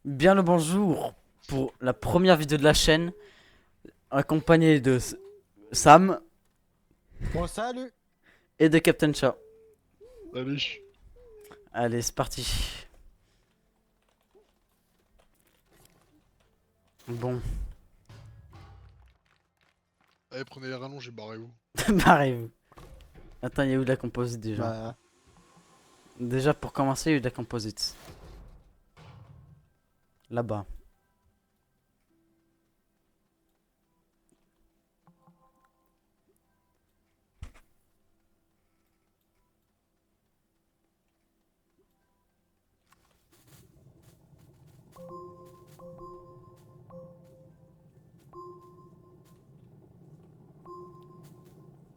Bien le bonjour pour la première vidéo de la chaîne, accompagné de Sam Bon, salut! et de Captain Cha. Allez, Allez, c'est parti. Bon, allez, prenez les rallonges et barrez-vous. barrez-vous. Attends, il y a où de la composite déjà? Bah, Déjà pour commencer, il y a eu de la composite. Là-bas.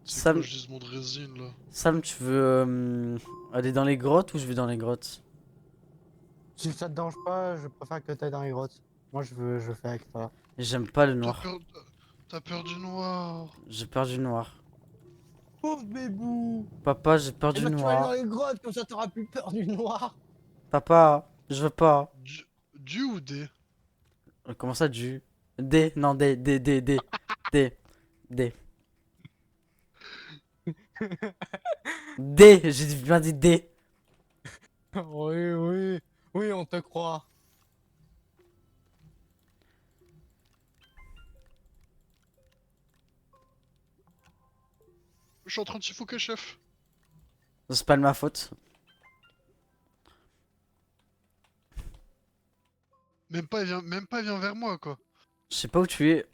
C'est quoi, Sam, gisement de résine là? Sam, tu veux aller dans les grottes ou je vais dans les grottes? si ça te dérange pas, je préfère que t'ailles dans les grottes. Moi, je fais avec toi. J'aime pas le T'as noir. peur, t'as peur du noir. J'ai peur du noir. Pauvre bébou! Papa, j'ai peur Eh du ben, tu vas aller dans noir. les grottes, comme ça t'auras plus peur du noir! Papa, je veux pas. Du ou des? Comment ça, du? D, non, D, D. D, j'ai bien dit D. Oui, oui, oui, on te croit. Je suis en train de suffoquer, chef. C'est pas de ma faute. Même pas, il vient vers moi quoi. Je sais pas où tu es.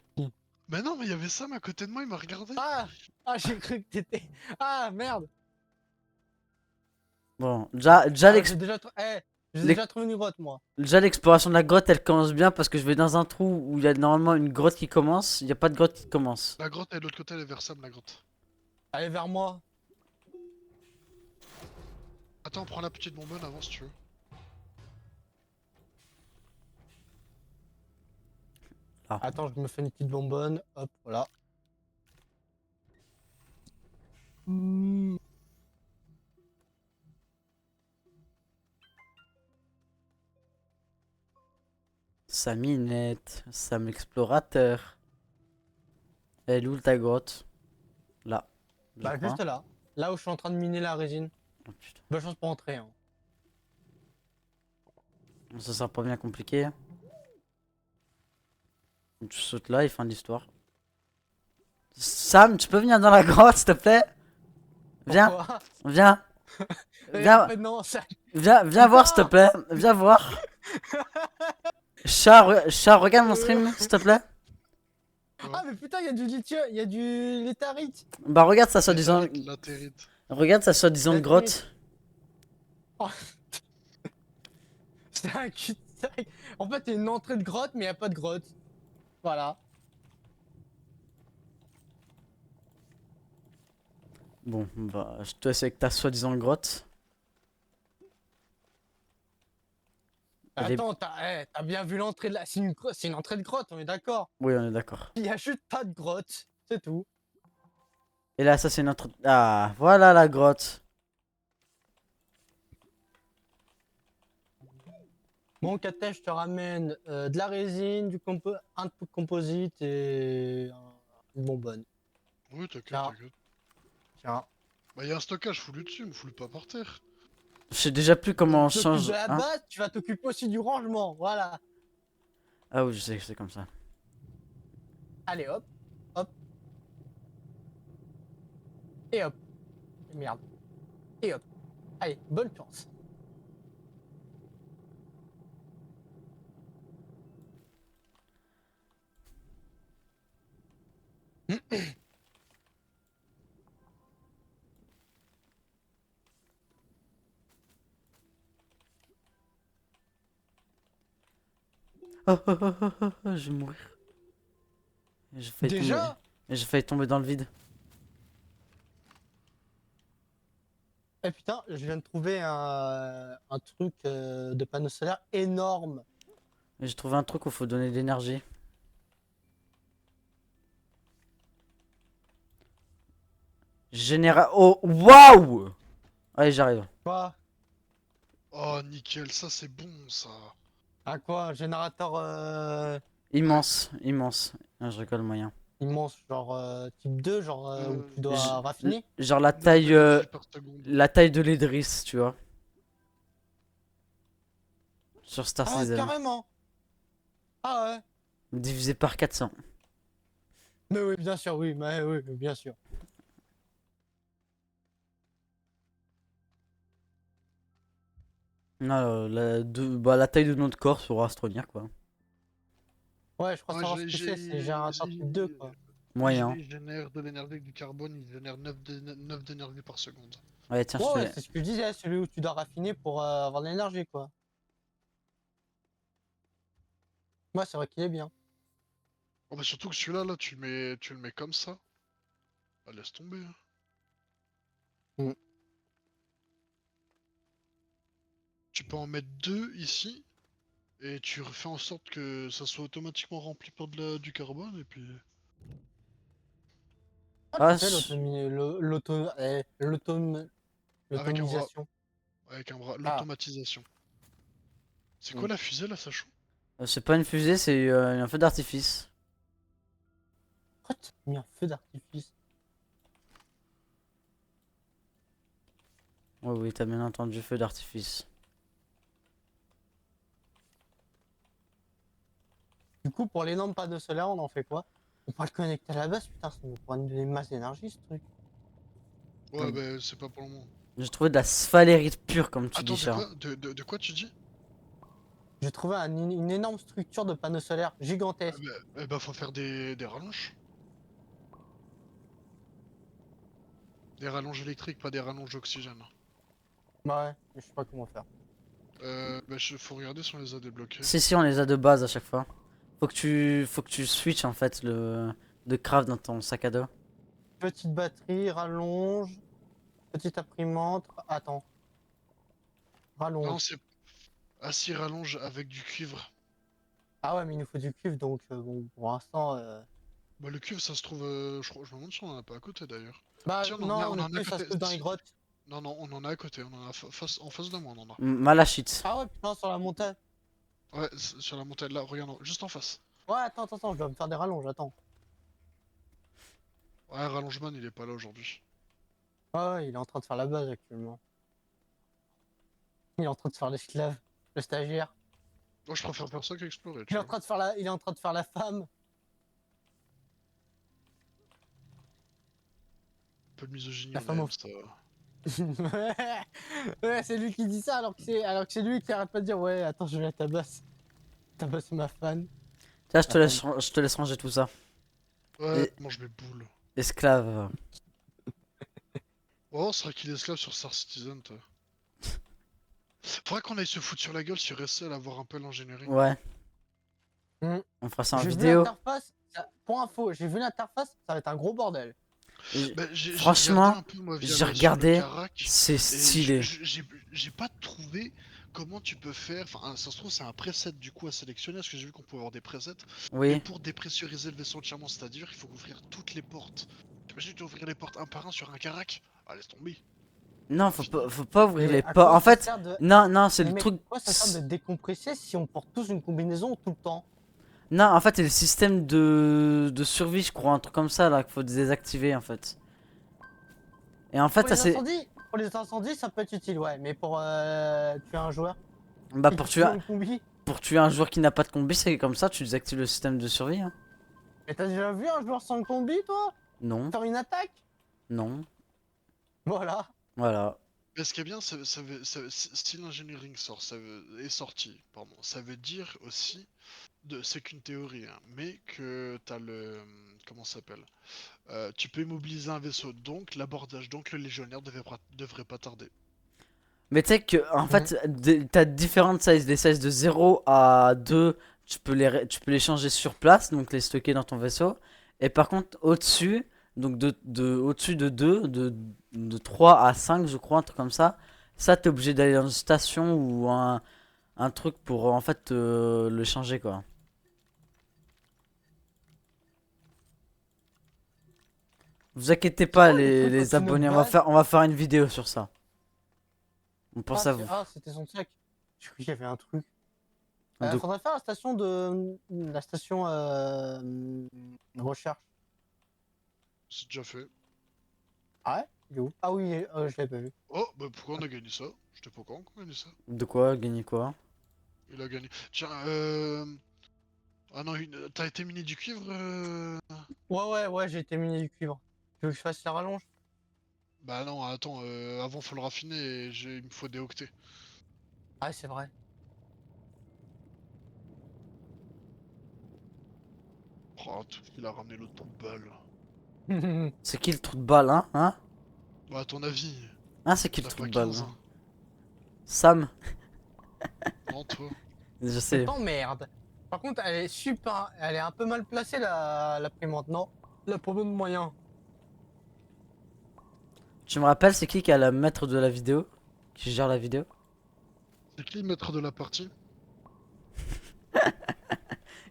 Mais non, mais il y avait Sam à côté de moi, il m'a regardé. Ah! Ah, j'ai cru que t'étais. Ah, merde! Bon, Ah, j'ai l'ex- déjà trouvé une grotte, moi. déjà l'exploration de la grotte, elle commence bien parce que je vais dans un trou où il y a normalement une grotte qui commence. Il n'y a pas de grotte qui commence. La grotte est de l'autre côté, elle est vers Sam, la grotte. Allez vers moi. Attends, prends la petite bonbonne avant si tu veux. Ah, Attends, je me fais une petite bonbonne. Hop, voilà. Hmm. Saminette, Sam l'explorateur. Elle est où ta grotte? Là, je Bah, crois. juste là. Là où je suis en train de miner la résine. Oh, putain. Bonne chance pour entrer, hein. Ça sera pas bien compliqué. Tu sautes là et fin de l'histoire. Sam, tu peux venir dans la grotte, s'il te plaît? Viens, Pourquoi? viens, Et en viens, fait, non, ça. viens voir, s'il te Non! plaît. Viens voir. Chat, regarde mon stream, s'il te plaît. Quoi? Ah, mais putain, il y a du lithium, il y a du létharite. Bah regarde sa soi-disant... Métérite, latérite. Regarde sa soi-disant Latérite. grotte. Oh, c'est un cul-de-sac. En fait, il y a une entrée de grotte, mais il n'y a pas de grotte. Voilà. Bon, bah je te laisse avec ta soi-disant grotte. Elle est... Attends, t'as bien vu l'entrée de la. C'est une entrée de grotte, on est d'accord. Oui, on est d'accord. Il y a juste pas de grotte, c'est tout. Et là, ça c'est notre... Ah, voilà la grotte. Bon, Katesh, je te ramène de la résine, un peu de composite et une bonbonne. Oui, t'inquiète, Tiens, t'inquiète. tiens. Bah, y a un stockage, fous-le dessus, me fous-le pas par terre. Je sais déjà plus Donc, comment on tu t'occupes de change... la Hein? base, tu vas t'occuper aussi du rangement. Voilà. Ah oui, je sais que c'est comme ça. Allez, hop, hop, et hop. Merde. Et hop. Allez, bonne chance. Je vais mourir. J'ai failli tomber. Déjà? J'ai failli tomber dans le vide. Eh putain, je viens de trouver un truc de panneau solaire énorme. J'ai trouvé un truc où il faut donner de l'énergie. Oh, waouh! Allez, j'arrive. Quoi? Oh, nickel, ça c'est bon, ça. À quoi? Un générateur Immense, immense. Ah, je rigole moyen. immense, genre type 2, genre où tu J- dois raffiner? Genre la Nombre taille, d'énergie par seconde. la taille de l'Edris, tu vois, sur Star Ah, Citizen. carrément! Ah ouais! Divisé par 400. Mais oui, bien sûr, oui, mais oui, bien sûr. Non, bah, la taille de notre corps sur Astronia, quoi. Ouais, je crois Ouais, savoir ce que c'est un générateur type 2, quoi. Moyen. il génère de l'énergie avec du carbone, il génère 9 d'énergie par seconde. Ouais, tiens, je Ouais, te ouais, l'ai. c'est ce que je disais, celui où tu dois raffiner pour avoir de l'énergie, quoi. Moi, c'est vrai qu'il est bien. Oh bah surtout que celui-là, là, tu le mets comme ça. Ah, laisse tomber, hein. Mm. Tu peux en mettre deux ici, et tu fais en sorte que ça soit automatiquement rempli par du carbone, et puis... Ah, tu Ah, sais, Avec un bras, l'automisation. Ah, l'automatisation. C'est mm. quoi la fusée, là, Sachant? c'est pas une fusée, c'est un feu d'artifice. Pourquoi tu as mis un feu d'artifice? Oui, oui, t'as bien entendu, feu d'artifice. Du coup, pour l'énorme panneau solaire, on en fait quoi? On peut le connecter à la base, putain, ça nous prend une masse d'énergie, ce truc. Ouais, Mm. bah c'est pas pour le moment. J'ai trouvé de la sphalérite pure, comme tu dis, Attends, de Charles. quoi? De quoi tu dis? J'ai trouvé une énorme structure de panneaux solaires Ah gigantesque. bah, faut faire des rallonges. Des rallonges électriques, pas des rallonges d'oxygène. Bah ouais, mais je sais pas comment faire. Bah, faut regarder si on les a débloqués. Si, si, on les a de base à chaque fois. Faut que tu switches en fait de craft dans ton sac à dos. Petite batterie, rallonge, petite imprimante. Attends, Non, rallonge. c'est... Ah si, rallonge avec du cuivre. Ah ouais, mais il nous faut du cuivre, donc bon, pour l'instant. Bah le cuivre, ça se trouve... je me demande si on en a pas à côté, d'ailleurs. Si, Bah non, on le en a à cuivre, ça se côté. trouve dans les Si. grottes. Non, non, on en a à côté. On en a en face de moi, on en a. Malachite. Ah ouais, putain, sur la montagne. Ouais, sur la montagne, là, regarde, juste en face. Ouais, attends, je dois me faire des rallonges, attends. Ouais, Rallongeman, il est pas là aujourd'hui. Ouais, il est en train de faire la base actuellement. Il est en train de faire l'esclave, le stagiaire. Moi, je préfère faire ça qu'explorer, Il tu est en vois. train de faire il est en train de faire la femme. Un peu de misogynie, La on femme au... aime ça. Ouais, c'est lui qui dit ça alors que c'est lui qui arrête pas de dire ouais, attends, je vais la tabasse. Tabasser ma fan. Tiens, Ma femme. je te laisse ranger tout ça. Ouais, Et, mange mes boules. esclave. Oh, c'est vrai qu'il est esclave sur Star Citizen, toi. Faudrait qu'on aille se foutre sur la gueule sur SL, avoir un peu l'ingénierie. Ouais, Hmm. on fera ça en J'ai vu vidéo. l'interface. Pour info, j'ai vu l'interface, ça va être un gros bordel. Et Bah, j'ai regardé franchement, un peu, moi, j'ai sur le regardé, Karak, c'est et stylé. j'ai pas trouvé comment tu peux faire. Enfin, ça se trouve, c'est un preset du coup à sélectionner, parce que j'ai vu qu'on pouvait avoir des presets. Mais Oui. pour dépressuriser le vaisseau entièrement, c'est-à-dire qu'il faut ouvrir toutes les portes. T'imagines, tu ouvrir les portes un par un sur un Karak? Ah, laisse tomber. Non, Pas fini. faut pas ouvrir Mais les à portes. quoi En ça fait, sert de. non, non, c'est Mais le mec, truc. à quoi ça sert de décompresser si on porte tous une combinaison tout le temps? Non, en fait, c'est le système de survie, je crois, un truc comme ça là qu'il faut désactiver en fait. Et en fait, Pour ça les c'est. incendies, ça peut être utile, ouais. Mais pour tuer un joueur Bah, qui a toujours une combi. pour tuer un joueur qui n'a pas de combi, c'est comme ça, tu désactives le système de survie. Hein. Mais t'as déjà vu un joueur sans combi, toi? Non, Faire une attaque? non, Voilà. voilà. Mais ce qui est bien, si l'engineering est sorti, pardon, ça veut dire aussi, c'est qu'une théorie, hein, mais que t'as le, comment ça s'appelle? Tu peux immobiliser un vaisseau, donc l'abordage, donc le légionnaire devrait pas tarder. Mais tu sais que, en Mhm. fait, t'as différentes sizes. Des sizes de 0 à 2, tu peux les changer sur place, donc les stocker dans ton vaisseau. Et par contre, au-dessus, donc au-dessus de 2, de 3 à 5, je crois, un truc comme ça, t'es obligé d'aller dans une station ou un truc pour en fait le changer, quoi. Vous inquiétez C'est pas, quoi le truc les au-dessus de notre abonnés, base? on va faire une vidéo sur ça. On pense Ah, à vous. c'était son sac. Je croyais qu'il y avait un truc. De- Faudrait faire la station recherche. C'est déjà fait. Ah ouais? Il est où? Ah oui, je l'avais pas vu. Oh, bah pourquoi on a gagné ça? J'étais pas au courant qu'on a gagné ça. De quoi? Gagner quoi? Il a gagné. Tiens, ah non, t'as été miné du cuivre Ouais, j'ai été mini du cuivre. Tu veux que je fasse la rallonge? Bah non, attends, avant faut le raffiner et il me faut des octets. Ah, c'est vrai. Oh, tout ce qu'il a ramené l'autre trou de balle. C'est qui le trou de balle, hein? Hein? Bah à ton avis, Hein, c'est qui t'en le as trou pas de balle? 15 Hein hein. Sam, Non, toi. je C'est sais. t'emmerde. Par contre, elle est un peu mal placée la primante, non? La promo de moyen. Tu me rappelles, c'est qui a la maître de la vidéo? Qui gère la vidéo? C'est qui le maître de la partie?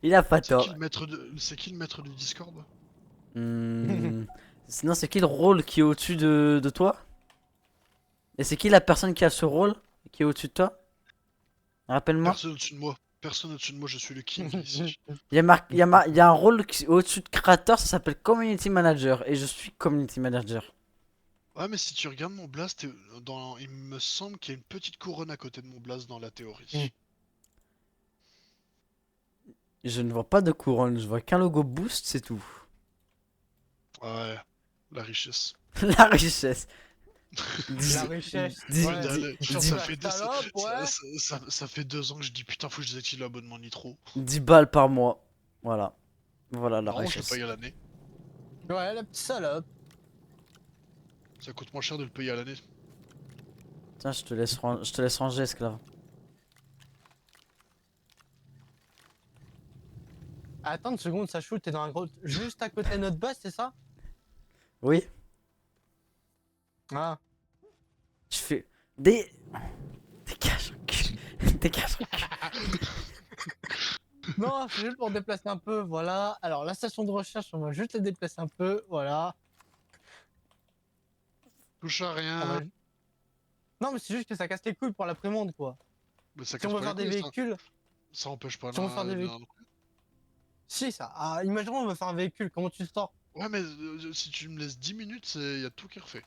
Il a pas C'est qui tort. le maître de... C'est qui le maître du Discord? Hmm. Sinon, c'est qui le rôle qui est au-dessus de toi? Et c'est qui la personne qui a ce rôle qui est au-dessus de toi? Rappelle-moi. Personne au-dessus de moi. Personne au-dessus de moi, je suis le king ici. Il y a un rôle au-dessus de créateur, ça s'appelle Community Manager. Et je suis Community Manager. Ouais, mais si tu regardes mon blast, il me semble qu'il y a une petite couronne à côté de mon blast dans la théorie. Je ne vois pas de couronne, je vois qu'un logo boost, c'est tout. Ouais, la richesse. La richesse. La Dis- richesse. dis- Ouais. dis- Dalle, Surtout ça la fait salope, ouais. ça fait 2 ans que je dis putain, faut que je désactive l'abonnement Nitro. 10 balles par mois. Voilà. Voilà la Non, je le richesse. paye à l'année. Ouais, la petite salope. Ça coûte moins cher de le payer à l'année. Tiens, je te laisse ranger, esclave. Attends une seconde, ça shoot, t'es dans un gros. Juste à côté de notre base, c'est ça? Oui, Ah. je fais. Des. Dégage, recule. Dégage, recule. Non, c'est juste pour déplacer un peu, voilà. Alors, la station de recherche, on va juste la déplacer un peu, voilà. Touche à On va... rien. Non, mais c'est juste que ça casse les couilles pour la prémonte, quoi. Mais ça Si on casse veut pas les faire des couilles, ça. véhicules, Ça empêche pas si on veut faire des véhicules. Si, ça. Ah, imaginons, on veut faire un véhicule, comment tu le sors? Ouais, mais si tu me laisses 10 minutes, y a tout qui est refait.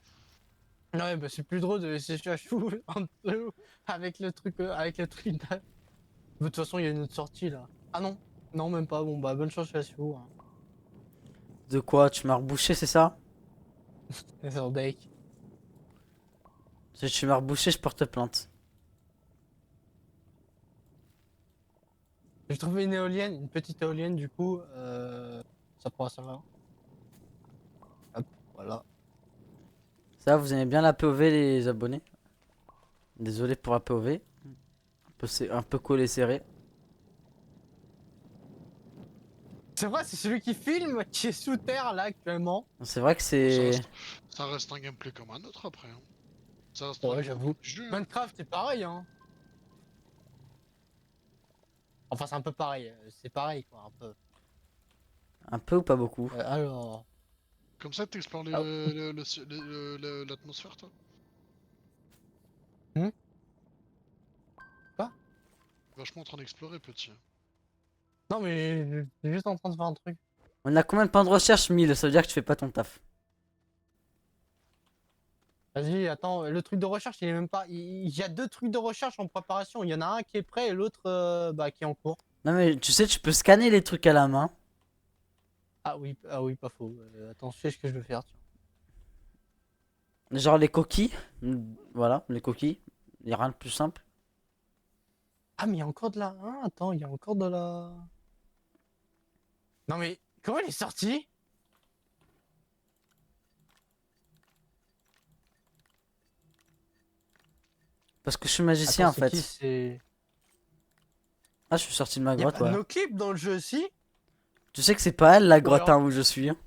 Ouais, bah c'est plus drôle de laisser Chachou un peu avec le truc. Avec le truc. De toute façon, il y a une autre sortie là. Ah non, non, même pas. Bon, bah bonne chance, Chachou. Hein. De quoi? Tu m'as rebouché, c'est ça? C'est en deck. Si tu m'as rebouché, je porte plainte. J'ai trouvé une éolienne, une petite éolienne, du coup, ça pourra servir. Hop, voilà. Ça, vous aimez bien la POV, les abonnés? Désolé pour la POV. Un peu collé serré. C'est vrai, c'est celui qui filme qui est sous terre là actuellement. C'est vrai que Ça c'est. reste, ça reste un gameplay comme un autre après. Hein. Ça reste un Ouais, gameplay j'avoue. du jeu. Hein. Minecraft, c'est pareil, hein. Enfin, c'est un peu pareil. C'est pareil, quoi, un peu. Un peu ou pas beaucoup? Alors. Comme ça, t'explores Ah. l'atmosphère, toi? Hmm. Quoi? Vachement en train d'explorer, petit. Non, mais je suis juste en train de faire un truc. On a combien de points de recherche? 1000, ça veut dire que tu fais pas ton taf. Vas-y, attends, le truc de recherche, il est même pas. Il y a 2 trucs de recherche en préparation. Il y en a un qui est prêt et l'autre bah, qui est en cours. Non mais tu sais, tu peux scanner les trucs à la main. Ah oui, pas faux. Attends, je sais ce que je veux faire. Tiens. Genre les coquilles. Voilà, les coquilles. Y a rien de plus simple. Ah, mais il y a encore de la. Ah, attends, il y a encore de la. Non, mais comment il est sorti? Parce que je suis magicien Attends, en c'est qui? fait. C'est. Ah, je suis sorti de ma Il y a grotte, pas de ouais. no clip dans le jeu aussi? Tu sais que c'est pas elle la grotte alors- hein, où je suis. Hein.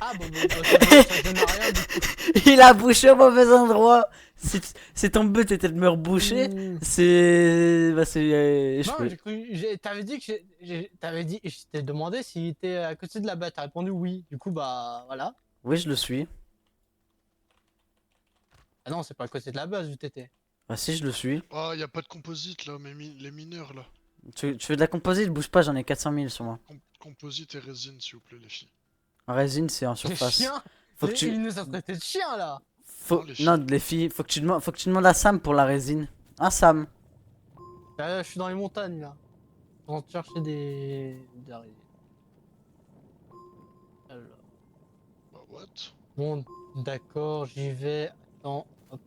Ah, bon, bah, ça donne à rien du coup. Il a bouché au mauvais endroit. C'est ton but était de me reboucher. Mmh. C'est. Bah, c'est. Non, échoué. j'ai cru. T'avais dit que. T'avais dit. Je t'ai demandé s'il était à côté de la bête. T'as répondu oui. Du coup, bah voilà. Oui, je le suis. Ah non, c'est pas à côté de la base où t'étais. Bah, si, je le suis. Ah, y a pas de composite là, mais les mineurs là. Tu veux de la composite? Bouge pas, j'en ai 400 000 sur moi. Composite et résine, s'il vous plaît, les filles. En résine, c'est en Les surface. chiens. Faut que tu. Il nous a traité de chiens là. Non, les Non, filles. les filles, faut que tu demandes à Sam pour la résine. Hein, Sam? Je suis dans les montagnes là. En train de chercher des araignées. Alors. Bah, what? Bon, d'accord, j'y vais. Attends, hop.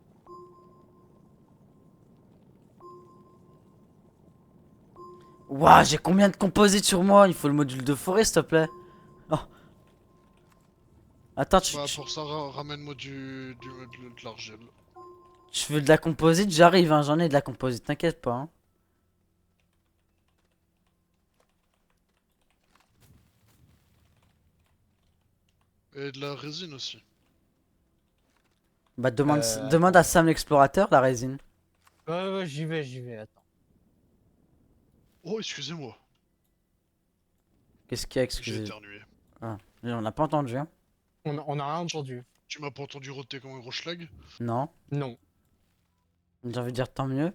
Ouah, j'ai combien de composites sur moi? Il faut le module de forêt, s'il te plaît. Oh. Attends, Bah, pour ça, ramène-moi de l'argile. tu veux de la composite? J'arrive, hein, j'en ai de la composite, t'inquiète pas. Hein. Et de la résine aussi. Bah, demande à Attends. Sam l'explorateur la résine. Ouais, j'y vais, attends. Oh, excusez-moi. Qu'est-ce qu'il y a, J'ai excusez? éternué. Ah, on n'a pas entendu, hein? On a rien entendu. Tu m'as pas entendu roter comme un gros schlag? Non. Non. J'ai envie de dire tant mieux.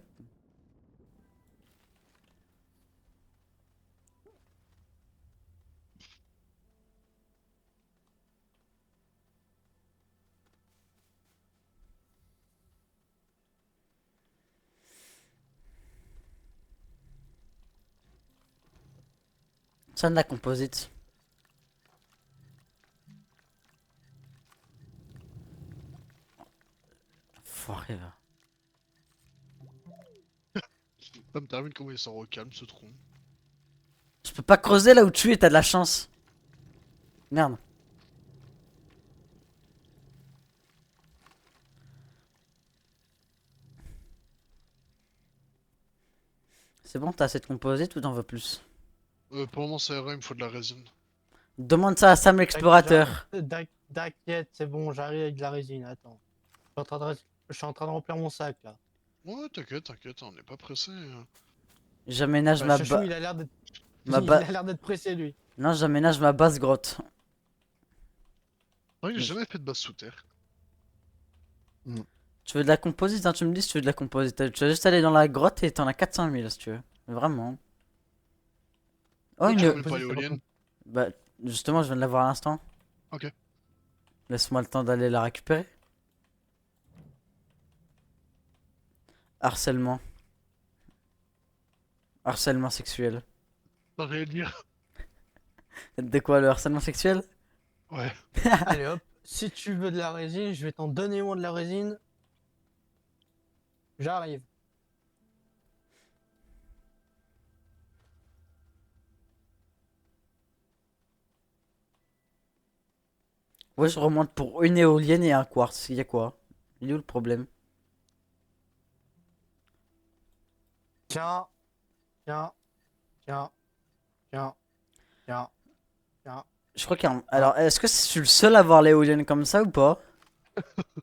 Ça de la composite. Foiré, va. Ça me termine comment il s'en recalme, ce tronc. Je peux pas creuser là où tu es, t'as de la chance. Merde. C'est bon, t'as assez de composite ou t'en veux plus? Pour le moment, ça ira, il me faut de la résine. Demande ça à Sam l'explorateur. T'inquiète, c'est bon, j'arrive avec de la résine, attends. Je suis en train de remplir mon sac là. Ouais, t'inquiète, on n'est pas pressé. J'aménage ma Chachou, ba... il a l'air d'être. ma Il a ba... l'air d'être pressé lui. Non, j'aménage ma basse grotte. Ouais, j'ai jamais fait de base sous terre. Tu veux de la composite, hein, tu me dis si tu veux de la composite. Tu vas juste aller dans la grotte et t'en as 400 000 si tu veux. Vraiment. Oh, Ouais, tu une... ramènes pas Composite, c'est pas l'éolienne. Bah, justement, je viens de la voir à l'instant. Ok. Laisse-moi le temps d'aller la récupérer. Harcèlement. Harcèlement sexuel. Ça j'allais le dire. De quoi, le harcèlement sexuel? Ouais. Allez hop, si tu veux de la résine, je vais t'en donner moi de la résine. J'arrive. Ouais, je remonte pour une éolienne et un quartz. Il y a quoi? Il est où le problème? Tiens, tiens, tiens, tiens, tiens, tiens. Je crois qu'il y a un... Ah. Alors, est-ce que je suis le seul à voir l'éolienne comme ça ou pas?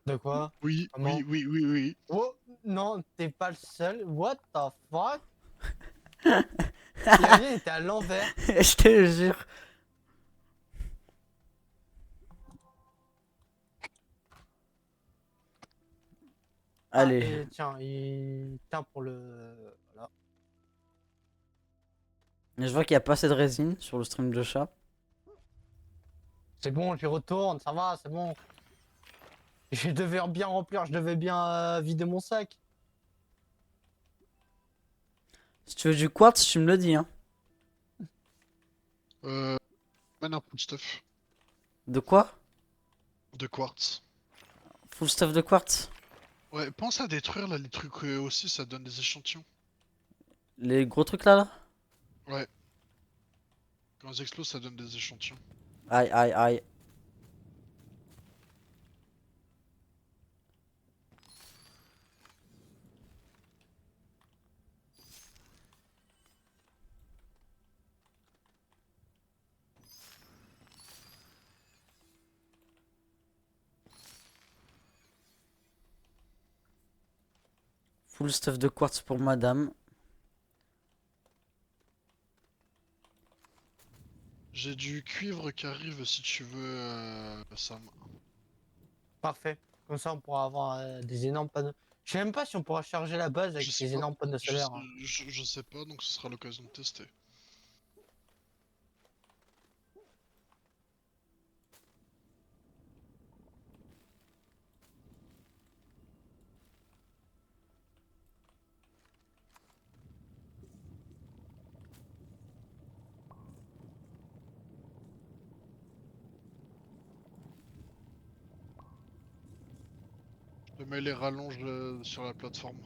De quoi? Oui, Comment? oui. Oh, non, t'es pas le seul. What the fuck? L'éolien était à l'envers. Je te jure. Ah, Allez. et tiens, tiens pour le. Voilà. Je vois qu'il n'y a pas assez de résine sur le stream de chat. C'est bon, j'y retourne, ça va, c'est bon. Je devais bien remplir, je devais bien vider mon sac. Si tu veux du quartz, tu me le dis, hein. Mène un full stuff De quoi? de quartz. Full stuff de quartz? Ouais, pense à détruire là les trucs aussi, ça donne des échantillons. Les gros trucs là, là? Ouais. Quand ils explosent, ça donne des échantillons. Aïe, aïe, aïe. Full stuff de quartz pour madame. J'ai du cuivre qui arrive si tu veux, Sam. Parfait. Comme ça, on pourra avoir des énormes panneaux. Je sais même pas si on pourra charger la base avec Je sais ces pas. énormes panneaux Je, solaires, hein. je sais pas, donc ce sera l'occasion de tester. Je mets les rallonges sur la plateforme.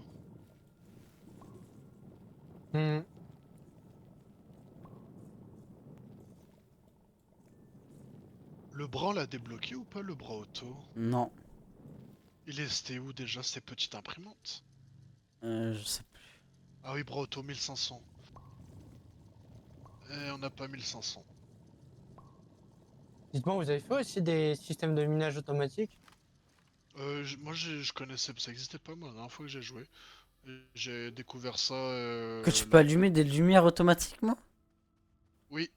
Hmm. Le bras, on l'a débloqué ou pas, le bras auto? Non, C'était où déjà ces petites imprimantes? je sais plus. Ah oui, bras auto 1500. Et on n'a pas 1500. Dites-moi, vous avez fait aussi des systèmes de minage automatique? Moi, je connaissais, ça existait pas moi la dernière fois que j'ai joué. J'ai découvert ça Que tu peux là. allumer des lumières automatiquement? Oui.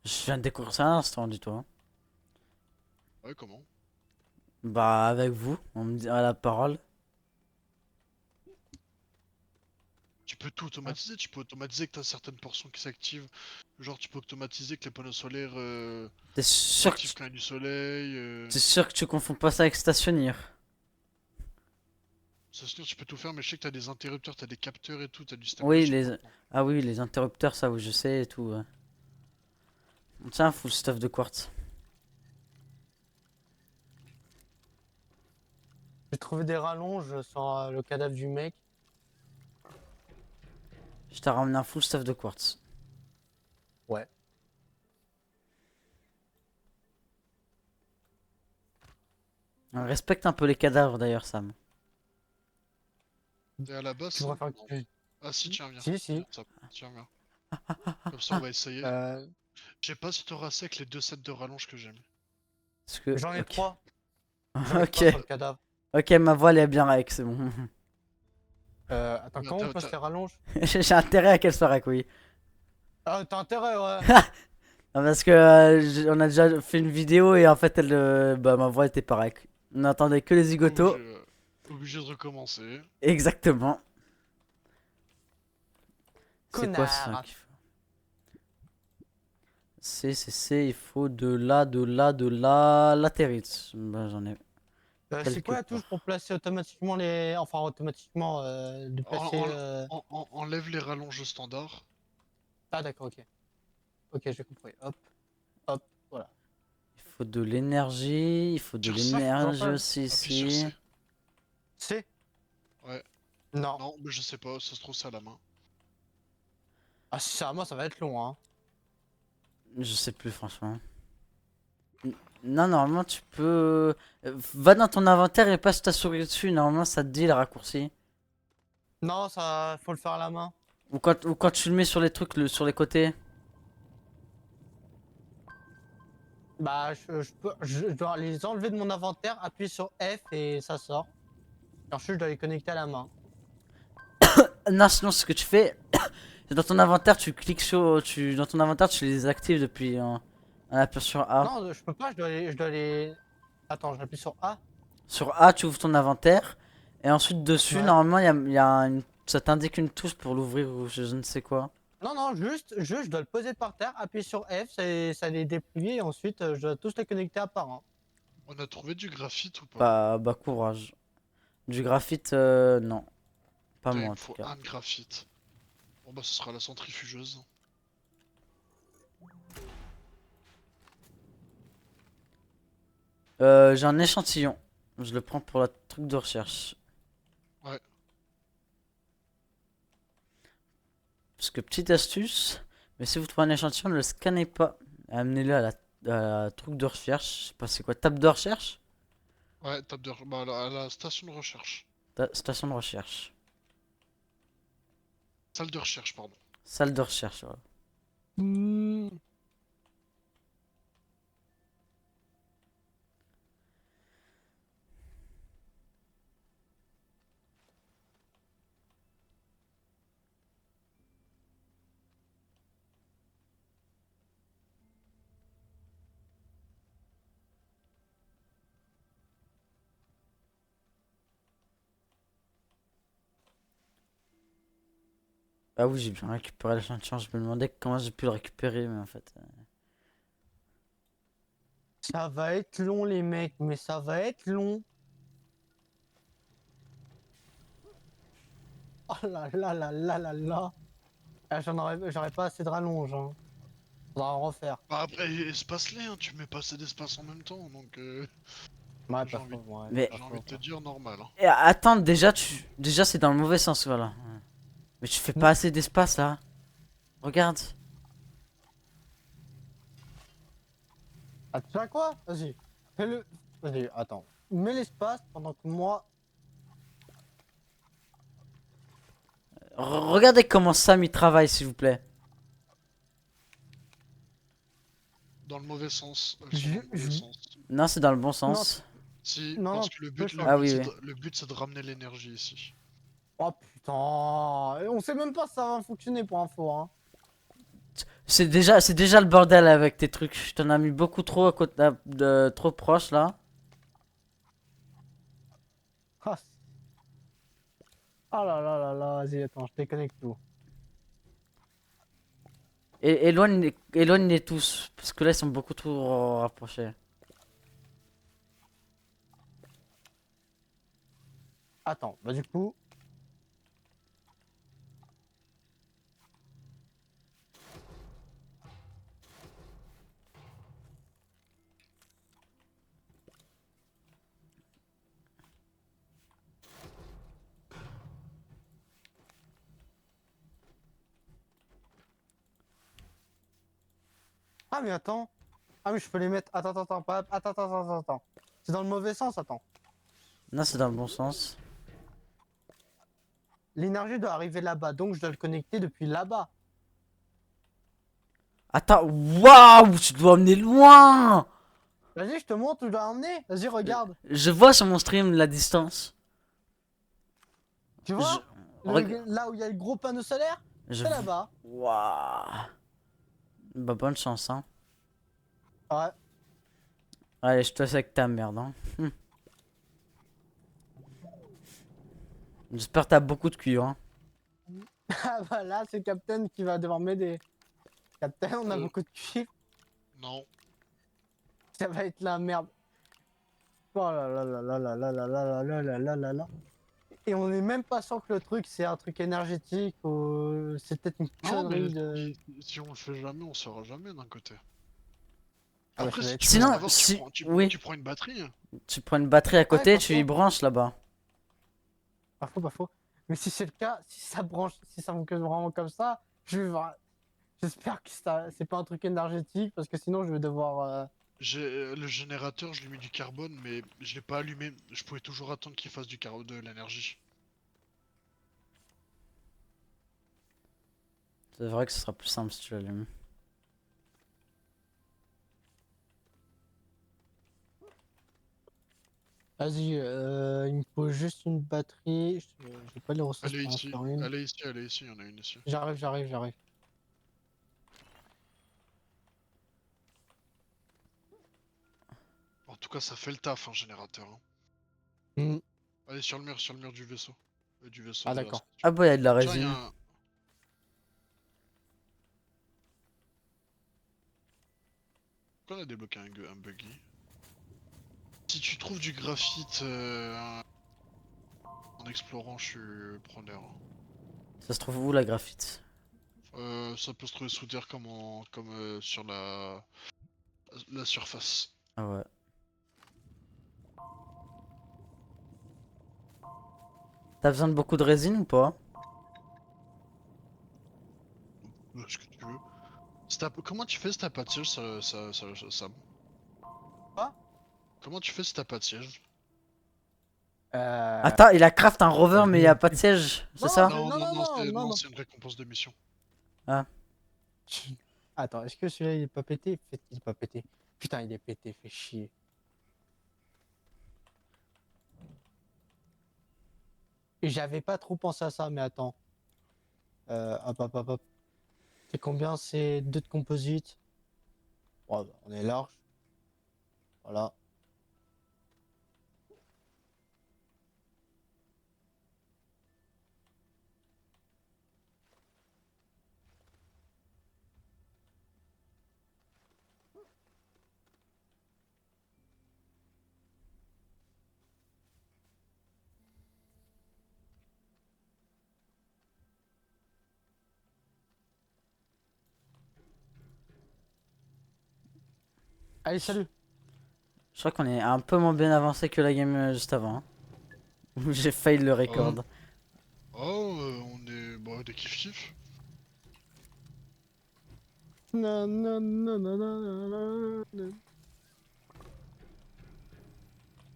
Je viens de découvrir ça à l'instant, dis-toi. Ouais, comment? Bah, avec vous, on me dira la parole. Tu peux tout Hein. automatiser, tu peux automatiser que t'as certaines portions qui s'activent. Genre, tu peux automatiser que les panneaux solaires T'es sûr que s'activent quand il y a du soleil. t'es sûr que tu confonds pas ça avec stationnaire? Ça, sinon, tu peux tout faire, mais je sais que t'as des interrupteurs, t'as des capteurs et tout, t'as du système Oui, logique les... maintenant. Ah oui, les interrupteurs, ça, oui, je sais et tout, ouais. Tiens, full stuff de quartz. J'ai trouvé des rallonges sur le cadavre du mec. Je t'ai ramené un full stuff de quartz. Ouais. Respecte un peu les cadavres d'ailleurs, Sam. Et à la base, Tu Sam? préfères que Non. tu... Ah si, tiens, viens. Si, si. Viens, Sam. Tiens, viens. Comme ça, on va essayer. Euh, Je sais pas si t'auras assez avec les deux sets de rallonge que j'ai mis. Parce que... J'en ai Ok. trois. J'en ai Ok. trois sur le cadavre. Ok, ma voix elle est bien avec, c'est bon. Attends, Bah, comment on passe les rallonges? J'ai intérêt à qu'elle soit rec, oui. Ah, t'as intérêt, ouais. Non, parce que on a déjà fait une vidéo et en fait, bah, ma voix était pas rec. On n'entendait que les zigotos. Obligé de recommencer. Exactement. C'est quoi ça Connard. qu'il faut? C, il faut de la latérite. Bah, j'en ai C'est quelque quoi la touche pour part. placer automatiquement les... Enfin, automatiquement, de placer... Enlève les rallonges standards. Ah, d'accord, ok. Ok, j'ai compris. Hop, hop, voilà. Il faut de l'énergie. Il faut de Tire C. Ah, je l'énergie pas... aussi Appuie sur ici. C. C'est... Ouais. Non. Non, mais je sais pas, ça se trouve c'est à la main. Ah, si c'est à moi, ça va être long, hein. Je sais plus, franchement. Non, normalement, tu peux. Va dans ton inventaire et passe ta souris dessus. Normalement, ça te dit le raccourci. Non, ça... Faut le faire à la main. Ou quand tu le mets sur les trucs, sur les côtés. Bah, je dois les enlever de mon inventaire, appuyer sur F et ça sort. Et ensuite, je dois les connecter à la main. Non, sinon, ce que tu fais, c'est dans ton inventaire, tu cliques sur. Dans ton inventaire, tu les actives depuis en appuyant sur A. Non, je peux pas, je dois les... Attends, j'appuie sur A. Sur A, tu ouvres ton inventaire. Et ensuite, dessus, Ouais. normalement, il y a ça t'indique une touche pour l'ouvrir ou je ne sais quoi. Non, non, juste, je dois le poser par terre, appuyer sur F, ça les déplie et ensuite, je dois tous les connecter à part, hein. On a trouvé du graphite ou pas? Bah, courage. Du graphite, non. Pas Putain, il moi me en tout faut cas. un de graphite. Bon bah ce sera la centrifugeuse. J'ai un échantillon. Je le prends pour la truc de recherche. Ouais. Parce que petite astuce, mais si vous trouvez un échantillon, ne le scannez pas. Amenez-le à la truc de recherche. Je sais pas c'est quoi, table de recherche? Ouais, bah, à la station de recherche. Station de recherche. Salle de recherche, pardon. Salle de recherche, voilà. Hmm. Ah oui, j'ai bien récupéré l'échantillon. Je me demandais comment j'ai pu le récupérer, mais en fait. Ça va être long, les mecs, mais ça va être long. Oh là là là là là là. Ah, j'aurais pas assez de rallonge, hein. Faudra en refaire. Bah après, espace-les, hein, tu mets pas assez d'espace en même temps, donc Ouais, j'ai pas envie, faux, ouais, Mais pas j'ai envie faux, de te pas dire normal. Hein. attends, déjà c'est dans le mauvais sens, voilà. Mais tu fais faux. pas assez d'espace là. Regarde. Ah, tu sais quoi? Vas-y. Fais-le. Vas-y, attends. Mets l'espace pendant que moi. Regardez comment Sam il travaille, s'il vous plaît. Dans le mauvais sens, elles sont Je, dans le mauvais je... sens. Non, c'est dans le bon Non, sens. Si, non, parce non, que tu peux Ah changer. oui, oui. le but c'est de ramener l'énergie ici. Oh putain. On sait même pas si ça va fonctionner pour info, hein. C'est déjà le bordel avec tes trucs. Je t'en ai mis beaucoup trop à côté, trop proche là. Ah, ah là là là là, vas-y, attends, je déconnecte tout. Et éloigne-les tous. Parce que là, ils sont beaucoup trop rapprochés. Attends, bah du coup. Ah mais attends. Ah mais je peux les mettre. Attends, attends, attends, attends, attends, attends, attends. C'est dans le mauvais sens, attends. Non, c'est dans le bon sens. L'énergie doit arriver là-bas, donc je dois le connecter depuis là-bas. Attends, waouh, tu dois emmener loin. Vas-y, je te montre où je dois emmener. Vas-y, regarde. Je vois sur mon stream la distance. Tu Je, vois? reg- Là où il y a le gros panneau solaire, je, c'est là-bas. waouh. Bah, bonne chance, hein. Ouais. Allez, je te laisse avec ta merde, hein. J'espère que t'as beaucoup de cuir, hein. Ah bah là, c'est Captain qui va devoir m'aider. Captain, on a Euh, beaucoup de cuivre. non. Ça va être la merde. Oh là là là là là là là là là là là là là. Et on est même pas sûr que le truc c'est un truc énergétique ou c'est peut-être une Non, mais connerie de. si on le fait jamais, on saura jamais d'un côté. Ah bah Après, ça va si être tu veux chaud, Sinon, hein. savoir, si, oui, tu prends une batterie. Hein. tu prends une batterie à Ouais, côté, pas tu y faux. branches là-bas. Pas faux, pas faux. Mais si c'est le cas, si ça branche, si ça fonctionne vraiment comme ça, j'espère que ça c'est pas un truc énergétique parce que sinon je vais devoir. J'ai le générateur, je lui ai mis du carbone, mais je l'ai pas allumé. Je pouvais toujours attendre qu'il fasse de l'énergie. C'est vrai que ce sera plus simple si tu l'allumes. Vas-y, il me faut juste une batterie. J'ai pas les ressources Elle est pour en ici, faire une. elle est ici, elle est ici, il y en a une ici. J'arrive, j'arrive, j'arrive. En tout cas, ça fait le taf, un générateur. Hein. Hmm. Allez, sur le mur du vaisseau. Du vaisseau Ah de la d'accord. statue. Ah bah, il y a de la Tiens, il y a résine. un... Pourquoi on a débloqué un buggy? Si tu trouves du graphite en explorant, je suis preneur. Hein. Ça se trouve où la graphite? Ça peut se trouver sous terre comme sur la surface. Ah ouais. T'as besoin de beaucoup de résine ou pas? Ce que tu veux. Comment tu fais si t'as pas de siège, Sam? Quoi? Comment tu fais si t'as pas de siège? Euh... Attends, il a craft un rover mais il a je- pas de siège, c'est Non, non, ça? non, non, non, non, non. C'est une récompense de mission. Ah. Attends, est-ce que celui-là il est pas pété? Il est pas pété. Putain, il est pété, fait chier. Et j'avais pas trop pensé à ça, mais attends. Hop, hop, hop, hop. C'est combien? C'est 2 de composite. Ouais, bah, on est large. Voilà. Allez, salut. Je crois qu'on est un peu moins bien avancé que la game juste avant. Hein. Où j'ai failli le Oh, record. oh, on est bon, des kiff-kiff. Non, non, non, non, non, non, non.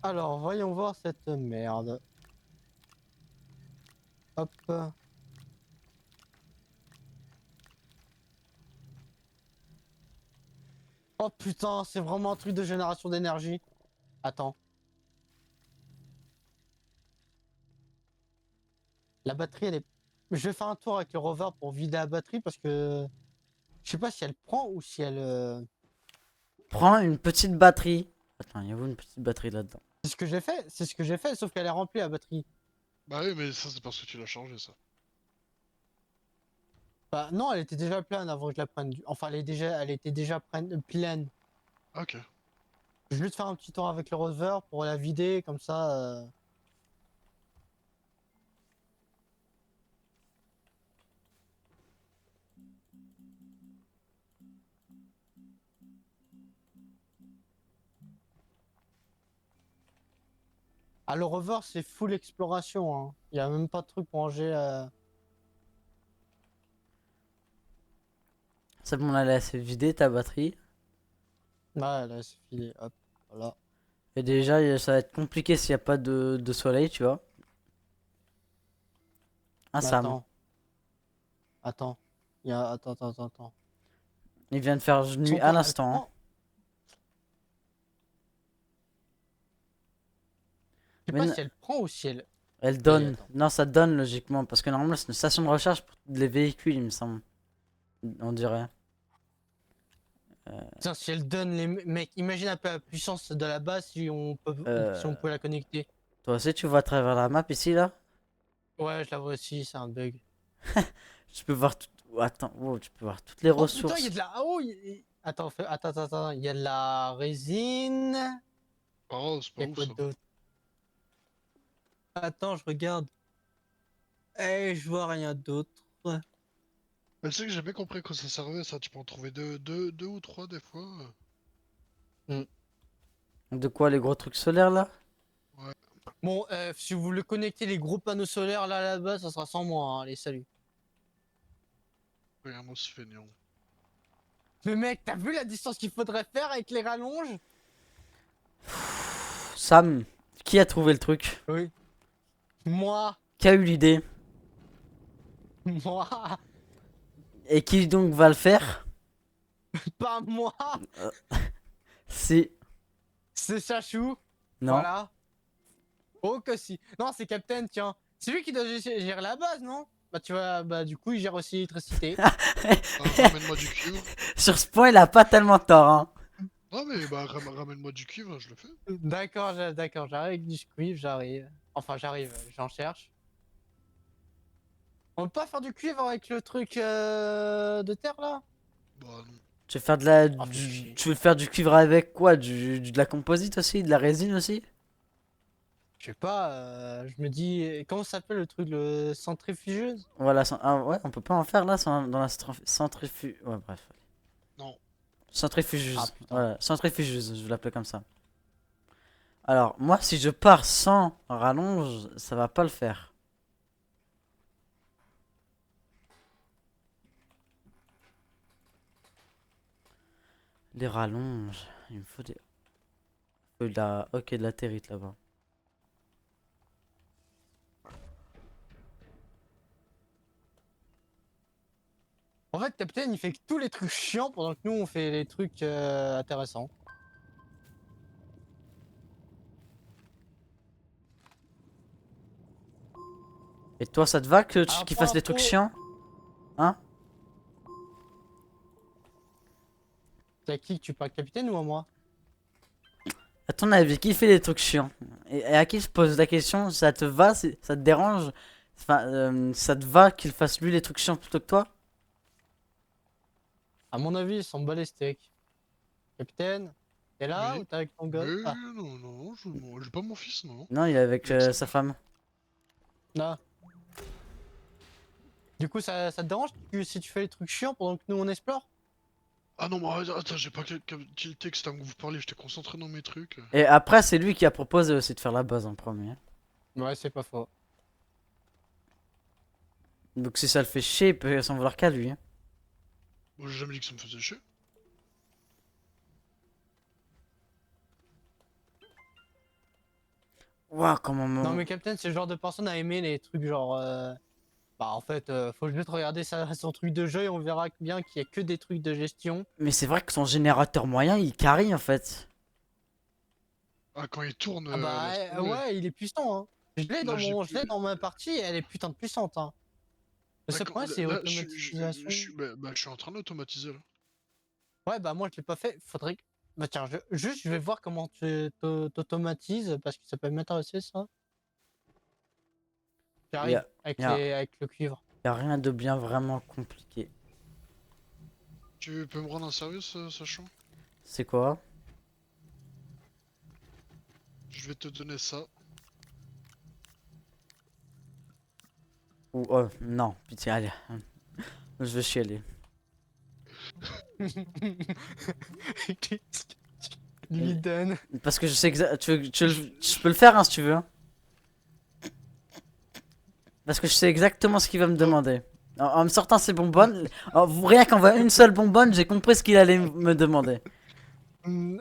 Alors, voyons voir cette merde. Hop. Oh putain, c'est vraiment un truc de génération d'énergie. Attends. La batterie, elle est... Je vais faire un tour avec le rover pour vider la batterie parce que... Je sais pas si elle prend ou si elle... Prends une petite batterie. Attends, il y a où une petite batterie là-dedans? C'est ce que j'ai fait, c'est ce que j'ai fait, sauf qu'elle est remplie la batterie. Bah oui, mais ça c'est parce que tu l'as changé ça. Bah non, elle était déjà pleine avant que je la prenne. Enfin, elle était déjà pleine. Ok. Je vais juste faire un petit tour avec le rover pour la vider, comme ça... Ah, le rover, c'est full exploration, hein. Il y a même pas de truc pour ranger... C'est bon, là, laisse vider ta batterie. Ouais, là, c'est filé, hop, voilà. Et déjà, ça va être compliqué s'il n'y a pas de soleil, tu vois. Ah, Mais Sam. attends, attends. Il y a... Attends, attends, attends, attends. Il vient de faire nuit Son à point, elle l'instant. Hein. prend... Je sais Mais pas si elle prend ou si elle... elle Oui, donne. attends. Non, ça donne logiquement. Parce que normalement, c'est une station de recharge pour les véhicules, il me semble. On dirait. Putain, si elle donne les mecs, imagine un peu la puissance de la base si Euh, on peut la connecter. Toi aussi, tu vois à travers la map ici, là? Ouais, je la vois aussi, c'est un bug. Tu peux voir tout. Attends, wow, tu peux voir toutes les Oh putain, il y a ressources. de la... Ah, oh, attends, attends, attends, attends, il y a de la résine. Oh, c'est Il pas y a ouf quoi ça. d'autre? Attends, je regarde. Eh, je vois rien d'autre. Mais tu sais que j'ai bien compris que ça servait ça, tu peux en trouver deux ou trois des fois. Hmm. De quoi, les gros trucs solaires, là? Ouais, Bon, si vous voulez connecter les gros panneaux solaires là là-bas, ça sera sans moi, hein. Allez, salut. regarde-moi ce feignant. Mais mec, t'as vu la distance qu'il faudrait faire avec les rallonges? Sam, qui a trouvé le truc? Oui. Moi, Qui a eu l'idée? moi, Et qui donc va le faire? pas moi, Si. c'est Chachou. Non. Voilà. Oh que si. Non, c'est Captain, tiens. C'est lui qui doit gérer la base, non? Bah tu vois, bah du coup il gère aussi l'électricité. Ramène-moi du cuivre. Sur ce point, il a pas tellement tort, hein. Non mais bah ramène-moi du cuivre, je le fais. D'accord, d'accord, j'arrive avec du cuivre, j'arrive. Enfin j'arrive, j'en cherche. On peut pas faire du cuivre avec le truc de terre là? Bah non. Tu veux faire de la, Ah fais chier. tu veux faire du cuivre avec quoi? De la composite aussi? De la résine aussi? Je sais pas, je me dis, comment ça s'appelle le truc, le centrifugeuse? Voilà, ah ouais, on peut pas en faire là dans la centrifuge. Ouais, bref. Non. Ah Centrifugeuse. putain. Voilà, centrifugeuse, je vais l'appeler comme ça. Alors, moi, si je pars sans rallonge, ça va pas le faire. Les rallonges, il me faut des. De la... Ok, de la territe là-bas. En fait, Captain, il fait que tous les trucs chiants pendant que nous, on fait les trucs intéressants. Et toi, ça te va que Alors, qu'il pour fasse les trucs info, chiants? Hein? c'est à qui que tu parles, Capitaine ou à moi? À ton avis, qui fait les trucs chiants? Et à qui je pose la question, ça te va? Ça te dérange? Enfin, ça te va qu'il fasse lui les trucs chiants plutôt que toi? À mon avis, ils sont bas les steaks. Capitaine, t'es là Oui. ou t'es avec ton Mais gosse? Ah, non, non, j'ai pas mon fils, non. Non, il est avec Avec sa sa mère. femme. là. Du coup, ça te dérange si tu fais les trucs chiants pendant que nous, on explore? Ah non, mais attends, j'ai pas tilté que c'était à moi que vous parliez, j'étais concentré dans mes trucs. Et après, c'est lui qui a proposé aussi de faire la base en premier. Ouais, c'est pas faux. Donc si ça le fait chier, il peut s'en vouloir qu'à lui. Hein. Moi, j'ai jamais dit que ça me faisait chier. Ouah, comment Non, mon... mais Captain, c'est le genre de personne à aimer les trucs genre. Bah, en fait, faut juste regarder son truc de jeu et on verra bien qu'il y a que des trucs de gestion. Mais c'est vrai que son générateur moyen, il carry en fait. Ah, quand il tourne, Ah bah, laisse tomber. ouais, il est puissant, hein. Là, j'ai Je l'ai plus. dans ma partie et elle est putain de puissante, hein. Le Là, seul problème, c'est là, automatisation. je suis en train d'automatiser là. Ouais, bah, moi, je l'ai pas fait. Faudrait que. Bah, tiens, je vais voir comment tu t'automatises parce que ça peut m'intéresser, ça. Il y J'arrive a, il y a, avec le cuivre. il y a rien de bien vraiment compliqué. Tu peux me rendre un service, sachant? C'est quoi? Je vais te donner ça. Ou oh, non, pitié, allez. Je vais chialer. Qu'est-ce que tu lui donnes? Parce que je sais que je peux le faire hein, si tu veux. Hein. Parce que je sais exactement ce qu'il va me Oh, demander. En me sortant ses bonbonnes, rien qu'en voyant une seule bonbonne, j'ai compris ce qu'il allait me demander. Hmm,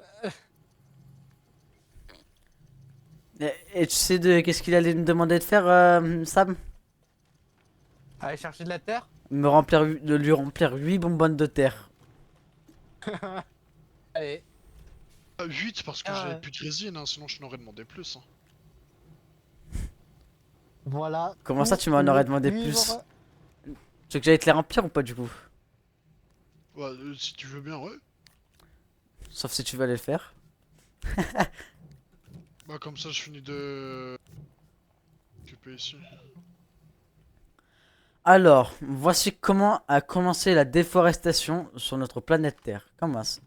Et tu sais de qu'est-ce qu'il allait me demander de faire, Sam? Aller chercher de la terre? De lui remplir 8 bonbonnes de terre. Allez. 8 parce que j'avais Ah, plus de résine, hein, sinon je n'aurais demandé plus. Hein. voilà Comment ça, tout tu m'en le aurais demandé plus? cuivre. Tu veux que j'aille te les remplir ou pas du coup? Ouais, si tu veux bien, ouais. Sauf si tu veux aller le faire. Bah, comme ça, je finis de. Occuper ici. Alors, voici comment a commencé la déforestation sur notre planète Terre. Comment ça?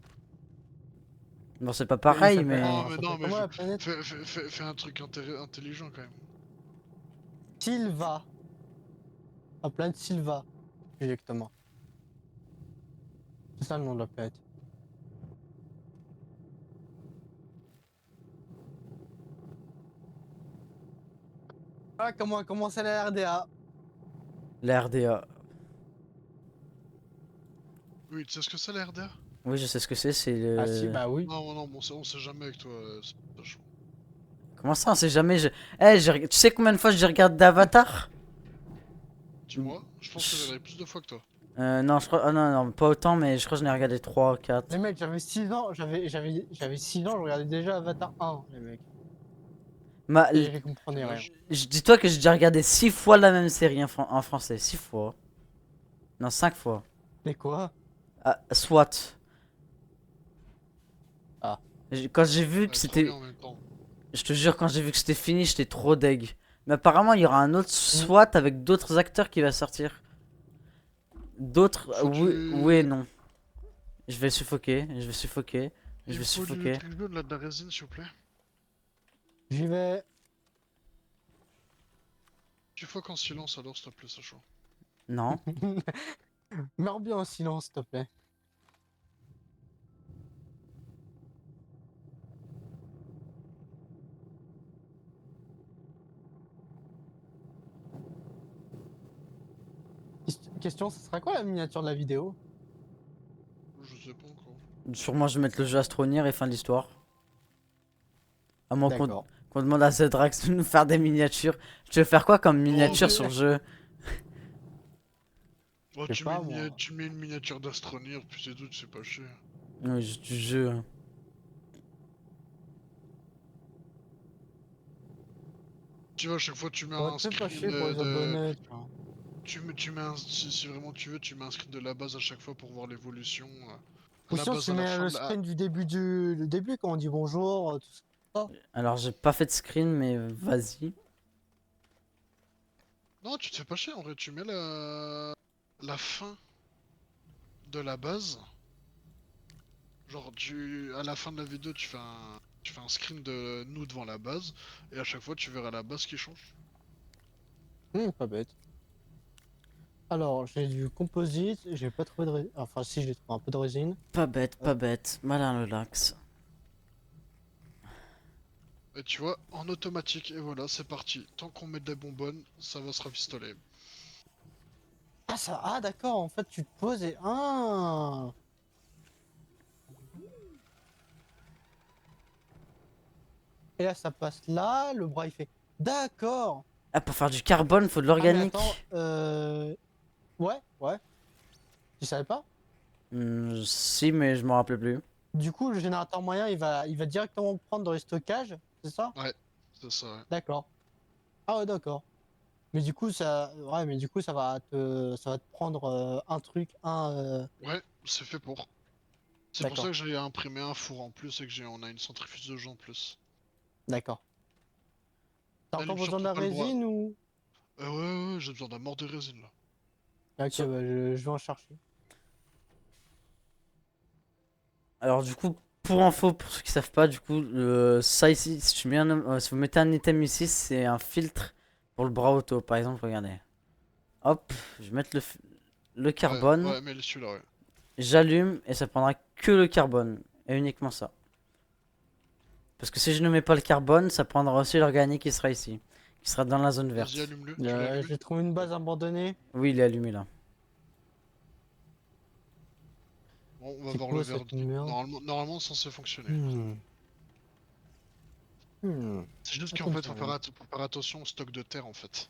Bon, c'est pas Mais pareil, mais... Non, mais ça non, s'appelle mais comment la planète? fais un truc intelligent quand même. Silva. La planète Silva, exactement. C'est ça le nom de la planète. Ah, comment a commencé la RDA? La RDA. Oui, tu sais ce que c'est la RDA? Oui, je sais ce que c'est Ah si, le... bah oui. Non, non, on sait jamais avec toi, c'est chaud. Comment ça, on sait jamais... Eh, tu sais combien de fois j'ai regardé Avatar? Dis-moi, je pense que j'ai regardé plus de fois que toi. Non, je crois... Oh, non, non, pas autant, mais je crois que j'en ai regardé 3, Les 4. mecs, j'avais 6 ans, j'avais 6 ans, je regardais déjà Avatar 1, les mecs. Ma... Et je comprenais Quel rien. âge? Dis-toi que j'ai déjà regardé 6 fois la même série en français. 6 fois. Non, 5 fois. Mais quoi? Ah, soit. Ah. Quand j'ai vu que Trop bien c'était... en même temps. Je te jure, quand j'ai vu que c'était fini, j'étais trop deg. Mais apparemment, il y aura un autre Hmm. SWAT avec d'autres acteurs qui va sortir. D'autres, Faut oui, oui et du. non. Je vais suffoquer, je vais suffoquer, je Il vais me faut du suffoquer. truc jaune là, de la résine, s'il vous plaît. J'y vais. Tu faut qu'en silence alors, s'il te plaît, Sacha. Non. Meurs bien en silence, s'il te plaît. Question, ce sera quoi la miniature de la vidéo? Je sais pas encore. Sûrement, je vais mettre le jeu Astronir et fin de l'histoire. À moins D'accord. qu'on demande à Zedrax de nous faire des miniatures. Tu veux faire quoi comme Oh, miniature sur le jeu? oh, Je sais pas, moi. tu mets une miniature d'Astronir, puis c'est tout, c'est pas cher. Oui, du jeu. Hein. Tu vois, à chaque fois, tu mets Ouais, un peut-être pas screen chier pour les abonnés, tu vois. tu mets un, si vraiment tu veux, tu mets un screen de la base à chaque fois pour voir l'évolution. À Ou la sinon, base, tu à la mets fin le de la. screen du début le début quand on dit bonjour, tout ça. Alors, j'ai pas fait de screen, mais vas-y. Non, tu te fais pas chier, en vrai, tu mets la fin de la base. Genre, à la fin de la vidéo, tu fais un screen de nous devant la base, et à chaque fois, tu verras la base qui change. Pas bête. Alors, j'ai du composite, j'ai pas trouvé de résine. Enfin, si, j'ai trouvé un peu de résine. Pas bête, malin le lax. Et tu vois, en automatique, et voilà, c'est parti. Tant qu'on met des bonbonnes, ça va se rafistoler. Ah, ça, ah, d'accord, en fait, tu te poses et. Ah! Et là, ça passe là, le bras il fait. D'accord! Ah, pour faire du carbone, faut de Ah, mais attends, l'organique. Ouais, ouais. Tu savais pas? Si, mais je m'en rappelais plus. Du coup, le générateur moyen, il va directement prendre dans les stockages, c'est ça? Ouais, c'est ça, ouais. D'accord. Ah ouais, d'accord. Mais du coup, ouais, mais du coup, ça va te prendre un truc, Ouais, c'est fait pour. C'est pour ça D'accord, que j'ai imprimé un four en plus et que on a une centrifugeuse en plus. d'accord. T'as encore N'allume besoin de surtout la pas le bras. résine ou? Ouais, j'ai besoin d'un mort de résine là. Ok, So- bah, je vais en chercher. Alors, du coup, pour info, pour ceux qui savent pas, du coup, ça ici, si vous mettez un item ici, c'est un filtre pour le bras auto. Par exemple, regardez. Hop, je vais mettre le Ouais, carbone, ouais, mais celui-là, ouais. j'allume et ça prendra que le carbone. Et uniquement ça. Parce que si je ne mets pas le carbone, ça prendra aussi l'organique qui sera ici. Qui sera dans la zone Vas-y, verte. allume-le. Tu l'as allumé? J'ai trouvé une base abandonnée. Oui, il est allumé là. Bon, on va C'est voir le quoi verre. cette merde? Normalement, c'est censé fonctionner. Hmm. Hmm. C'est juste qu'en Attends une fait, seconde. faut faire attention au stock de terre en fait.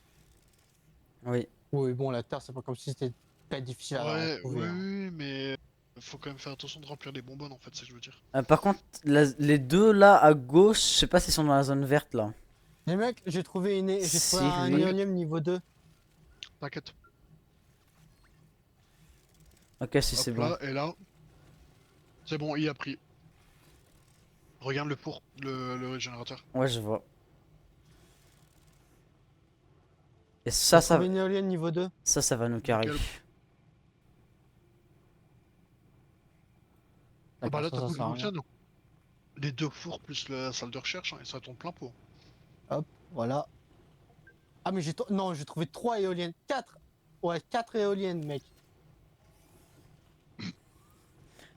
Oui. Oui, bon, la terre, c'est pas comme si c'était très difficile à en Ouais, trouver, oui, hein. oui, mais faut quand même faire attention de remplir les bonbonnes en fait, c'est ce que je veux dire. Par contre, les deux là à gauche, je sais pas s'ils sont dans la zone verte là. Les mecs, j'ai trouvé Si, un oui. T'inquiète, éolium niveau 2. t'inquiète. Ok, si c'est Hop bon. là, et là, c'est bon, il a pris. Regarde le four, le régénérateur. Ouais, je vois. Et J'ai trouvé une éolienne niveau 2. ça va nous carrer. Nickel. Ah bah D'accord, là, ça, t'as ça tout qui sert à rien. fonctionne. Les deux fours plus la salle de recherche, hein, et ça tombe plein pot. Hop, voilà. Ah, mais non, j'ai trouvé 3 éoliennes. 4. Ouais, 4 éoliennes, mec.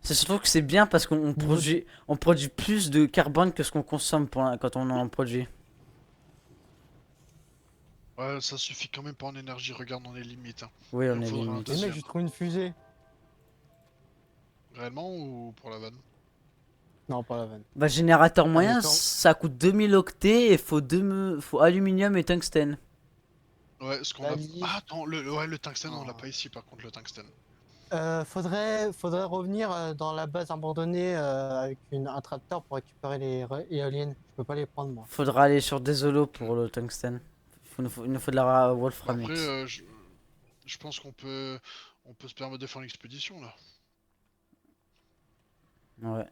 C'est surtout que c'est bien parce qu'on Niveau 2. on produit plus de carbone que ce qu'on consomme quand on en produit. Ouais, ça suffit quand même pas en énergie, regarde, on est limite. Hein. Oui, Il on en est faudra un Mais limite. mec, deuxième. j'ai trouvé une fusée. Réellement ou pour la vanne? Non, pas la vanne. Bah, générateur Ah, mais moyen, quand. ça coûte 2000 octets et faut aluminium et tungstène. Ouais, ce qu'on a. Vas-y. Ah, attends, ouais, le tungstène, on l'a Ah. pas ici par contre, le tungstène. Faudrait revenir dans la base abandonnée avec un tracteur pour récupérer les éoliennes. Je peux pas les prendre, moi. Faudra aller sur Desolo Ok. pour le tungstène. Il nous faut de la Bah après, wolframite. je pense on peut se permettre de faire une expédition là. Ouais.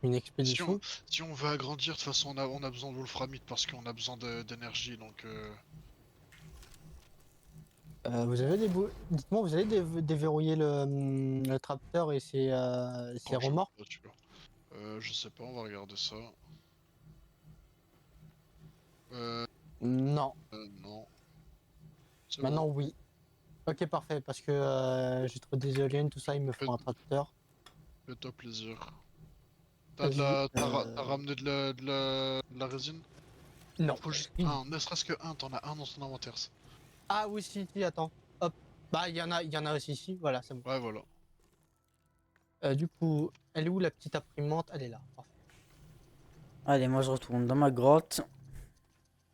Une Si on, expédition. si on veut agrandir, de toute façon, on a besoin de wolframite parce qu'on a besoin d'énergie, donc. Vous avez Dites-moi, vous avez déverrouillé le tracteur et ses Oh, je suis remorques? pas sûr. Je sais pas, on va regarder ça. Euh, Non. non. C'est bon, Maintenant, oui. Ok, parfait, parce que j'ai trouvé des éoliennes, tout ça, il me faut un tracteur. fais-toi plaisir. Vas-y. T'as ramené de la résine? Il en Non. faut juste un, ne serait-ce que un, t'en as un dans ton inventaire. Ah oui, si, attends. Hop. Bah, il y en a aussi ici. Voilà, c'est bon. Ouais, voilà. Du coup, elle est où la petite imprimante? Elle est là. Parfait. Allez, moi je retourne dans ma grotte.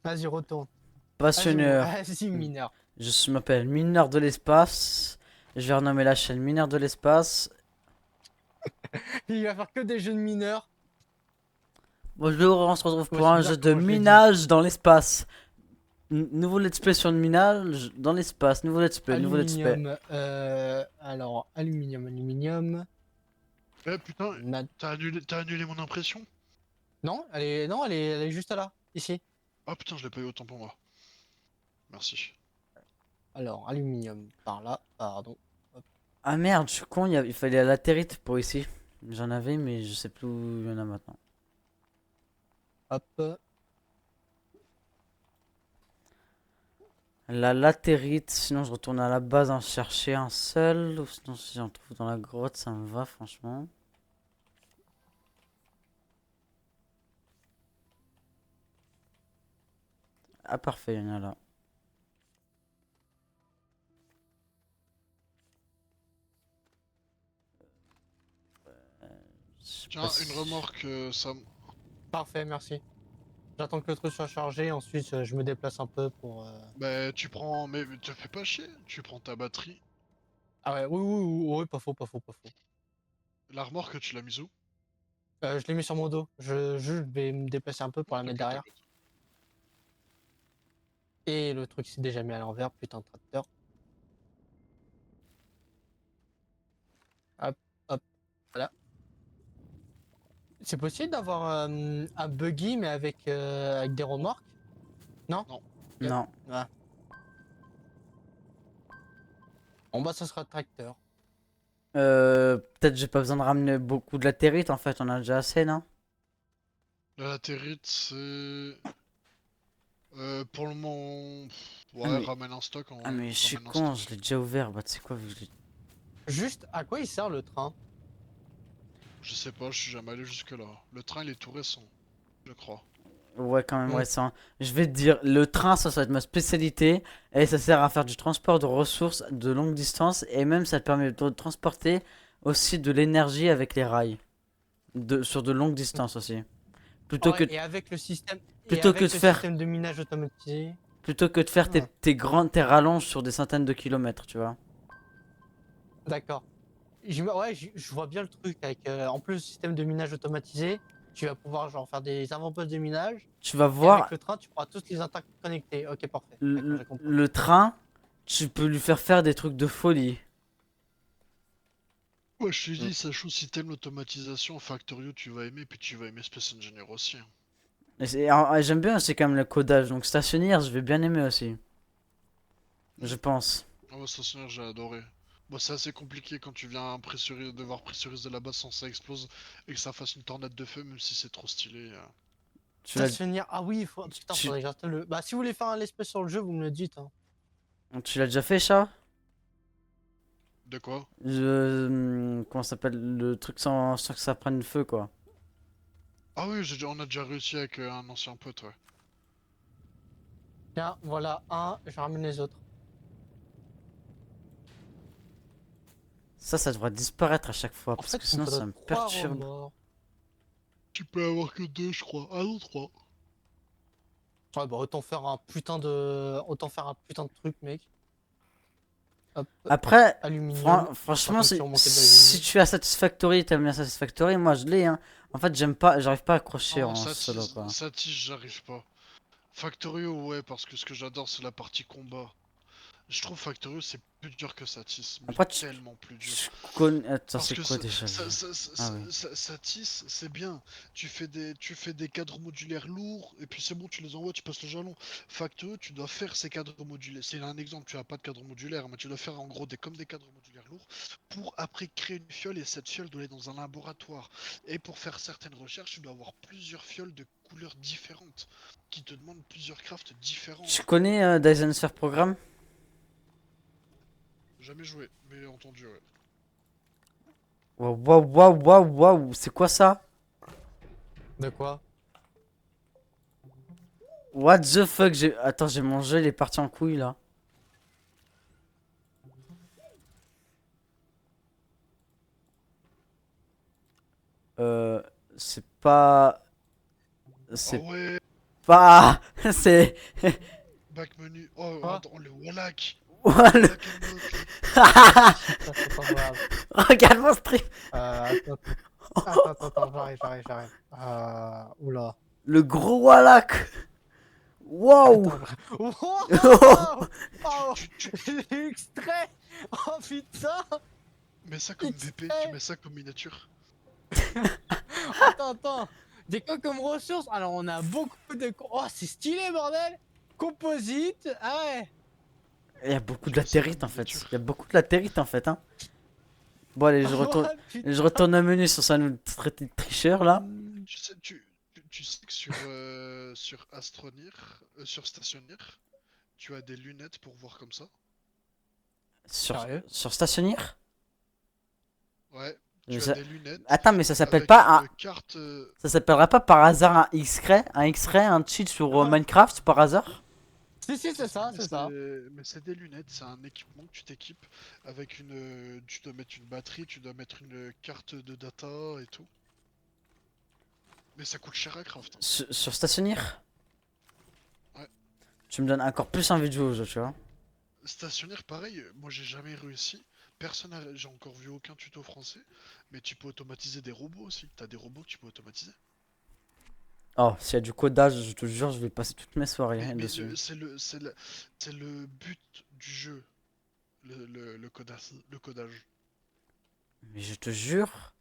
Vas-y, retourne. Vas-y, Passionneur. vas-y, mineur. M'appelle mineur de l'espace. Je vais renommer la chaîne mineur de l'espace. Il va faire que des jeux de mineurs. Bonjour, on se retrouve Ouais, pour c'est un bizarre jeu de comment je le dis. minage dans l'espace. Nouveau let's play sur le minage dans l'espace. Nouveau let's play. Aluminium. Alors, aluminium. Putain, Na- t'as annulé mon impression? Non, elle est juste là, ici. Oh putain, je l'ai pas eu autant pour moi. Merci. Alors, aluminium par là, pardon. Hop, Ah merde, je suis con, il fallait la latérite pour ici. J'en avais, mais je sais plus où il y en a maintenant. hop. La latérite, sinon je retourne à la base en chercher un seul. Ou sinon si j'en trouve dans la grotte, ça me va franchement. Ah parfait, il y en a là. Je sais pas Tiens, une si- remorque, Sam. Parfait, merci. J'attends que le truc soit chargé, ensuite je me déplace un peu pour. Bah, tu prends. Mais te fais pas chier. Tu prends ta batterie. Ah ouais, oui, oui, oui, oui, pas faux, pas faux, pas faux. La remorque, tu l'as mise où? Je l'ai mis sur mon dos. Je vais me déplacer un peu pour la mettre T'inquiète, derrière. t'inquiète. Et le truc s'est déjà mis à l'envers, putain de tracteur. Hop, hop, voilà. C'est possible d'avoir un buggy mais avec des remorques? Non? Non. Ok. Non. Ah. En bas, ça sera le tracteur. Peut-être j'ai pas besoin de ramener beaucoup de latérite en fait, on a déjà assez, non? La latérite, c'est. Pour le moment. Ah Ouais, mais, ramène un stock en ah vrai. mais je suis Ramène un con, stock. je l'ai déjà ouvert. Bah tu sais quoi, vu que je l'ai- Juste, à quoi il sert le train? Je sais pas, je suis jamais allé jusque-là. Le train, il est tout récent, je crois. Ouais, quand même Hmm. récent. Je vais te dire, le train, ça va être ma spécialité. Et ça sert à faire du transport de ressources de longue distance. Et même, ça te permet de transporter aussi de l'énergie avec les rails. Sur de longues distances aussi. Plutôt que, Ouais, et avec le système, plutôt que de faire, de minage automatisé. plutôt que de faire Hmm. tes rallonges sur des centaines de kilomètres, tu vois. D'accord. Ouais, je vois bien le truc avec en plus le système de minage automatisé, tu vas pouvoir genre faire des avant-postes de minage Tu vas et avec voir, le train, tu pourras tous les interconnecter. OK, parfait. D'accord, j'ai compris. le train, tu peux lui faire faire des trucs de folie. Ouais, je t'ai Mm. dit, Sachou, si t'aimes l'automatisation, Factorio, tu vas aimer, puis tu vas aimer Space Engineer aussi, hein. J'aime bien aussi quand même le codage. Donc stationnaire, je vais bien aimer aussi. Je pense. Ah ouais, Stationnaire, j'ai adoré. Bon, c'est assez compliqué quand tu viens devoir pressuriser la base sans que ça explose et que ça fasse une tornade de feu, même si c'est trop stylé. Tu l'as, Stationnaire. Ah oui, putain, tu, faudrait que j'installe le. Bah si vous voulez faire un espèce sur le jeu, vous me le dites, hein. tu l'as déjà fait, ça? De quoi? Comment ça s'appelle? Le truc sans que ça prenne feu, quoi. Ah oui, on a déjà réussi avec un ancien pote, ouais. Tiens, voilà un, je ramène les autres. Ça devrait disparaître à chaque fois. En Parce fait, que il me sinon, faudrait ça me 3 perturbe. remords. Tu peux avoir que deux, je crois. Ah non, trois. Ouais, bah autant faire un putain de truc, mec. Hop, Après, aluminium. Par franchement, contre, si on manquait de si l'aluminium. tu as Satisfactory, t'aimes bien Satisfactory, moi je l'ai, hein. En fait, j'arrive pas à accrocher Non, en solo, quoi. ça tisse, j'arrive pas. Factorio, ouais, parce que ce que j'adore, c'est la partie combat. Je trouve Factorio, c'est plus dur que Satis, mais Après, tellement plus dur. tu connais. Attends, Parce c'est que quoi déjà Ah oui. Satis, c'est bien. Tu fais des cadres modulaires lourds, et puis c'est bon, tu les envoies, tu passes le jalon. Factorio, tu dois faire ces cadres modulaires. C'est un exemple, tu as pas de cadre modulaire, mais tu dois faire en gros comme des cadres modulaires lourds, pour après créer une fiole, et cette fiole doit aller dans un laboratoire. Et pour faire certaines recherches, tu dois avoir plusieurs fioles de couleurs différentes, qui te demandent plusieurs crafts différents. Tu connais Dyson Sphere Program? Jamais joué, mais entendu, ouais. Waouh, waouh, waouh, waouh, waouh, c'est quoi ça? De quoi? What the fuck, j'ai. Attends, j'ai mon jeu, il est parti en couille là. Euh. C'est pas. Ah C'est ouais, pas. C'est. back menu. Oh, Quoi? attends, le Wallach. What Le le- Wallach Unlock. Ça, c'est pas grave. Regarde mon stream. Attends, j'arrive. Oula. Le gros Wallach. Wow. Attends, wow! Oh, j'ai extrait! Oh putain! Mets ça comme VP, tu Extrait! mets ça comme miniature. Attends. Des quoi comme ressources? Alors, on a beaucoup de. Oh, c'est stylé, bordel! Composite! Ah ouais! Il y a beaucoup de Tu mets ça latérite comme en fait. miniature. Il y a beaucoup de latérite en fait, hein. Bon, allez, Oh, putain. je retourne au menu sur ça nous traiter de tricheur là. Tu sais que sur Astronir, sur Stationnaire, tu as des lunettes pour voir comme ça. Sérieux? Sur stationnaire? Ouais, Mais tu as ça- des lunettes Attends, mais ça s'appelle avec pas un. une carte. Ça s'appellera pas par hasard un X-ray? Un X-ray, un cheat sur Minecraft par hasard? Si, si, c'est ça, Mais c'est ça. mais c'est des lunettes, c'est un équipement que tu t'équipes avec une. Tu dois mettre une batterie, tu dois mettre une carte de data et tout. Mais ça coûte cher à craft, hein. Sur stationnaire? Ouais. Tu me donnes encore plus envie de jouer au jeu, tu vois. Stationnaire, pareil, moi j'ai jamais réussi. J'ai encore vu aucun tuto français. Mais tu peux automatiser des robots aussi. T'as des robots que tu peux automatiser. Oh, s'il y a du codage, je te jure, je vais passer toutes mes soirées Mais, hein, mais dessus. c'est le but du jeu, le codage. Mais je te jure,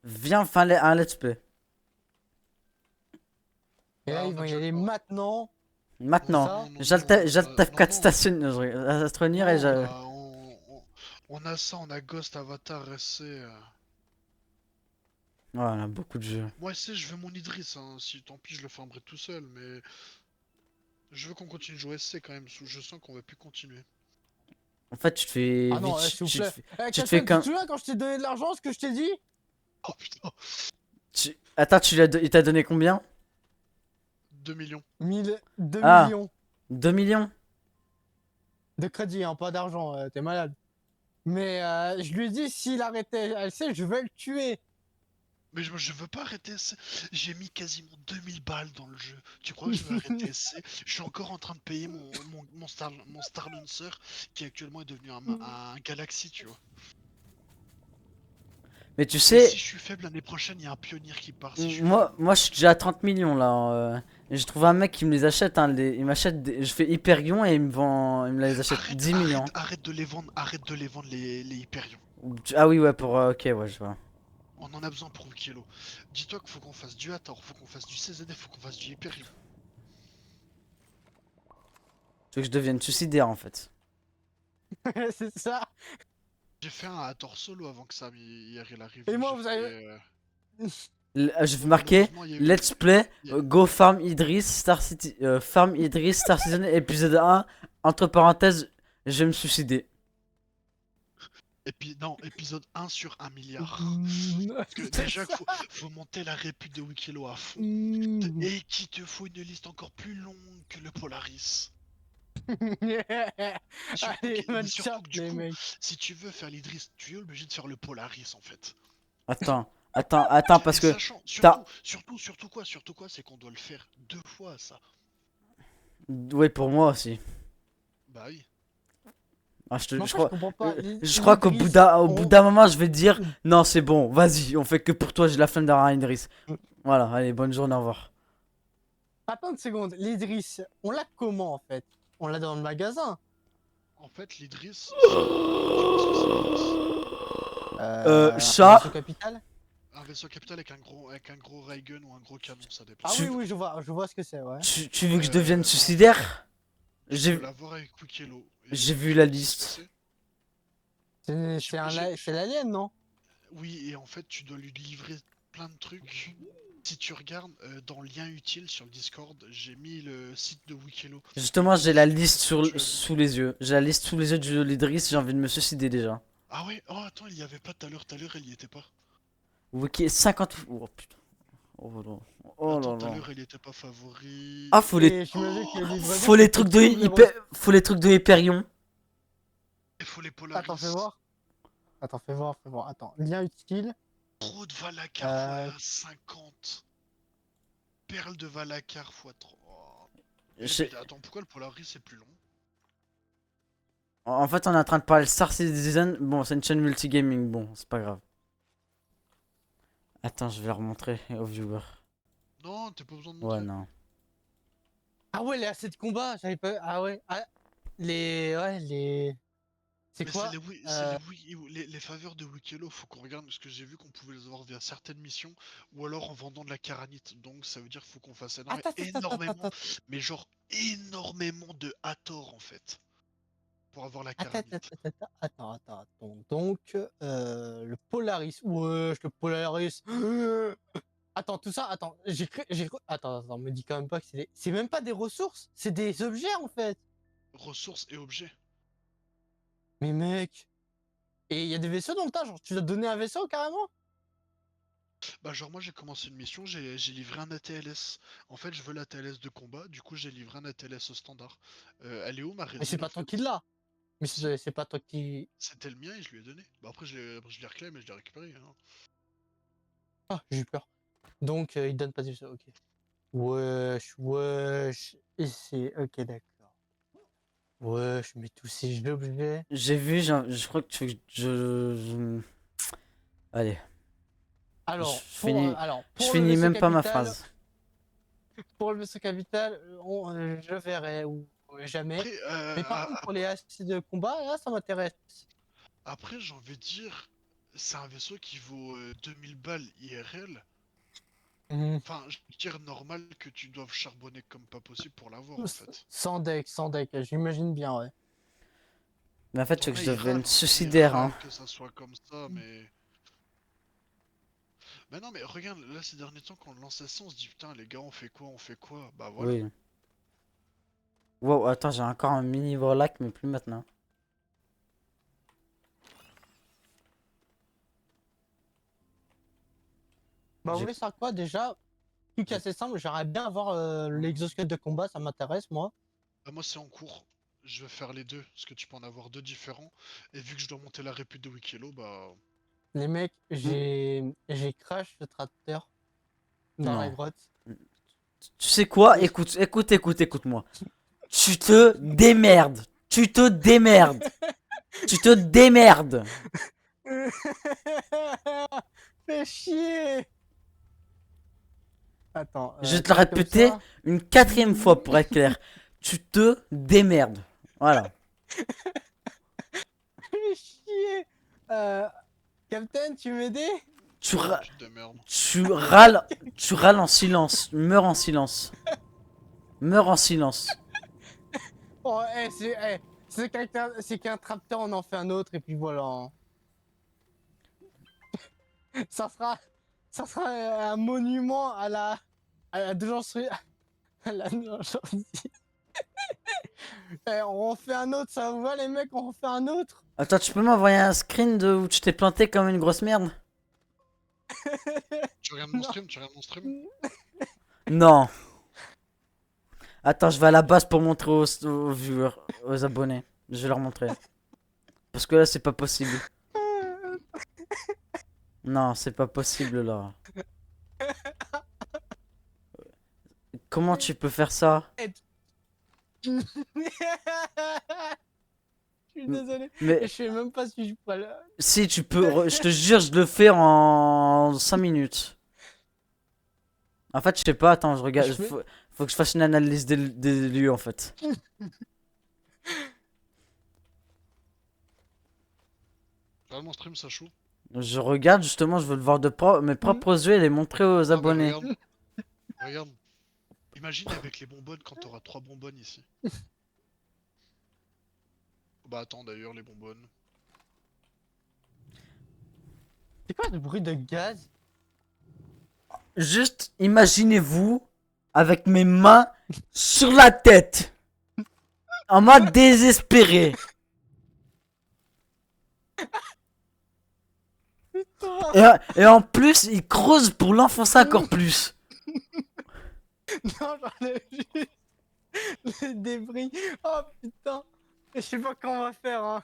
viens faire un let's play. Et là, Ah, ils on a vont y déjà aller le temps. maintenant. C'est Maintenant, ça? j'altève Non, 4 non. stations, astrovenir et Non, je. on a ça, on a Ghost, Avatar, SC. Ouais, on a beaucoup de jeux. Moi, SC, je veux mon Idriss, hein. Si tant pis, je le farmerai tout seul, mais je veux qu'on continue de jouer SC quand même. Je sens qu'on va plus continuer. En fait, tu te fais Ah vite. non, s'il vous plaît. Tu te fais Quelqu'un, tu te comme. souviens quand je t'ai donné de l'argent, ce que je t'ai dit? Oh putain, Attends, il t'a donné combien? 2 millions. 2 Ah, millions 2 millions? de crédit, hein, pas d'argent, t'es malade. Mais je lui ai dit, s'il arrêtait LC, je vais le tuer. Mais je veux pas arrêter SC. J'ai mis quasiment 2000 balles dans le jeu. Tu crois que je vais arrêter SC? Je suis encore en train de payer mon Star Lancer qui actuellement est devenu un Galaxy, tu vois. Mais tu Et sais, si je suis faible l'année prochaine, il y a un pionnier qui part. Si je suis moi, faible. moi, je suis déjà à 30 millions là. Et j'ai trouvé un mec qui me les achète. Hein, il m'achète. Je fais Hyperion et il me vend. Il me les achète 10 millions. Arrête de les vendre, arrête de les vendre les Hyperion. Ah oui, ouais, pour. Ok, ouais, je vois. On en a besoin pour Kilo. Dis-toi qu'il faut qu'on fasse du Hathor, faut qu'on fasse du CZF, faut qu'on fasse du Hyperion. Tu veux que je devienne suicidaire en fait. C'est ça. J'ai fait un Hathor solo avant que Sam hier il arrive. Et moi, J'ai vous avez. fait, Je vais bon, marquer malheureusement, il y a eu. Let's Play il y a- Go Farm Idris Star City. Farm Idris Star Citizen épisode 1. Entre parenthèses, je vais me suicider. Et puis, non, épisode 1 sur 1 milliard. Parce que C'est déjà, ça. faut monter la répute de Wikilo à fond. Mm. Et qu'il te faut une liste encore plus longue que le Polaris. Surtout Allez, que, mais bonne surtout chat, que du les coup, mecs. si tu veux faire l'Idris, tu es obligé de faire le Polaris en fait. Attends, parce Et que sachant, t'as. surtout quoi, c'est qu'on doit le faire 2 fois ça. Ouais, pour moi aussi. Bah oui. Ah, je, te- Mais en je fait, je crois, comprends pas. je crois qu'au bout au bout d'un moment, je vais te dire non, c'est bon, vas-y, on fait que pour toi, j'ai la flemme d'avoir un Idris. Voilà, allez, bonne journée, au revoir. Attends une seconde, l'Idriss, on l'a comment en fait? On l'a dans le magasin. En fait, l'Idris, tu vois ce que c'est l'Idris? Chat. Vaisseau capital? Un vaisseau capital avec un gros ray gun ou un gros canon, ça dépend. Ah Tu- oui, oui, je vois ce que c'est, ouais. Tu veux que je devienne En suicidaire? Tu J'ai peux l'avoir avec Wikelo. j'ai vu la liste. C'est l'alien, non? Oui, et en fait, tu dois lui livrer plein de trucs. Si tu regardes dans lien utile sur le Discord, j'ai mis le site de Wikelo. Justement, j'ai la liste Tu as- sous les yeux. J'ai la liste sous les yeux de l'Idris, j'ai envie de me suicider déjà. Ah ouais, oh attends, il y avait pas tout à l'heure, elle y était pas. Wiki 50. Oh putain. Oh là. Oh Attends, là tout à là. l'heure, elle y était pas favori. Ah, faut les, Et je me dis que les livraisons, faut les c'est trucs de tout le faut les trucs de Hyperion. Il faut les Polaris. Attends, fais voir. Attends, fais voir. Attends, lien utile. Trop de Valacar x 50. Perle de Valacar x 3. Attends, pourquoi le Polaris c'est plus long? En fait, on est en train de parler de Star Citizen. Bon, c'est une chaîne multigaming. Bon, c'est pas grave. Attends, je vais leur montrer aux viewers. Non, t'as pas besoin de Ouais, montrer. non. Ah ouais, les assets de combat, j'avais pas. Ah ouais. Ah, les. Ouais, les. C'est Mais quoi? les faveurs de Wikelo, faut qu'on regarde parce que j'ai vu qu'on pouvait les avoir via certaines missions ou alors en vendant de la caranite. Donc ça veut dire qu'il faut qu'on fasse énormément, mais genre énormément de Hathor en fait pour avoir la caranite. Attends. Donc, le Polaris. Wesh, le Polaris. Attends, tout ça, attends. Attends, me dis quand même pas que c'est même pas des ressources, c'est des objets en fait. ressources et objets. Mais mec. Et il y a des vaisseaux dans le tas, genre tu dois te donner un vaisseau carrément? Bah genre moi j'ai commencé une mission, j'ai livré un ATLS. En fait je veux l'ATLS de combat, du coup j'ai livré un ATLS au standard. Elle est où ma Mais c'est résine en pas toi fait? qui l'as. Mais Si, c'est pas toi qui. c'était le mien et je lui ai donné. Bah après après, je l'ai reclaimé mais je l'ai récupéré. Hein. Ah, j'ai eu peur. Donc il donne pas de vaisseau, ok. Wesh, wesh. Et c'est. Ok, d'accord. Wesh, mais tous ces objets. J'ai vu, je crois que Allez, je Pour le finis vaisseau même pas ma capital, phrase. je verrai ou jamais. Après, Mais par contre, pour les AC de combat, là, ça m'intéresse. après j'ai envie de dire, c'est un vaisseau qui vaut 2000 balles IRL. Mhm. Enfin, je veux dire normal que tu doives charbonner comme pas possible pour l'avoir en fait. Sans deck, j'imagine bien, ouais. Mais en fait, tu veux T'en que as, je ils devienne râlent, hein. Ils suicidaire, hein. râlent que ça soit comme ça, mais... Mais non, mais regarde, là ces derniers temps, quand on lance ça, on se dit putain, les gars, on fait quoi? On fait quoi? Bah voilà. Oui. Wow, attends, j'ai encore un mini Vorlac, mais plus maintenant. Bah, vous J'ai- voulez savoir quoi déjà? Truc assez simple, j'aimerais bien avoir l'exosquelette de combat, ça m'intéresse, moi. Bah moi c'est en cours. Je vais faire les deux, parce que tu peux en avoir deux différents. Et vu que je dois monter la répute de Wikello, bah... Les mecs, Hmm, j'ai crash le tracteur dans la Non. grotte. Tu sais quoi? Et- Écoute-moi. Tu te démerdes. Tu te démerdes. Tu te démerdes. Fais chier! Attends, Je vais te le tac comme répéter ça. une quatrième fois pour être clair. Tu te démerdes. Voilà. Fais chier! Euh, Captain, tu m'aider? Tu, Ouais, ra- tu te démerdes. tu râles en silence. Meurs en silence. Meurs en silence. Oh, c'est qu'un tracteur, on en fait un autre, et puis voilà. Hein. Ça sera, ça sera un monument à la déchencerie. À la déchencerie. On en fait un autre, ça vous va les mecs, on en fait un autre. Attends, tu peux m'envoyer un screen de où tu t'es planté comme une grosse merde? Tu regardes mon Non. stream? Tu regardes mon stream? Non. Attends, je vais à la base pour montrer aux viewers, aux abonnés. Je vais leur montrer. Parce que là, c'est pas possible. Non, c'est pas possible là. Comment tu peux faire ça? Je suis désolé. Et Mais je sais même pas si je pourrais le... si tu peux, je te jure, je le fais en 5 minutes. En fait, je sais pas, attends, je regarde. Je fais... Faut que je fasse une analyse des lieux en fait. Regarde mon stream, ça chou. Je regarde justement, je veux le voir de mes propres yeux et les montrer aux Non mais abonnés. regarde. Regarde. Imagine avec les bonbonnes quand t'auras 3 bonbonnes ici. Bah attends d'ailleurs, les bonbonnes. C'est quoi ce bruit de gaz? Juste imaginez-vous avec mes mains sur la tête, en mode désespéré. Putain. Et en plus, il creuse pour l'enfoncer encore plus. Non, j'en ai juste les débris. Oh putain. Et je sais pas comment on va faire, hein.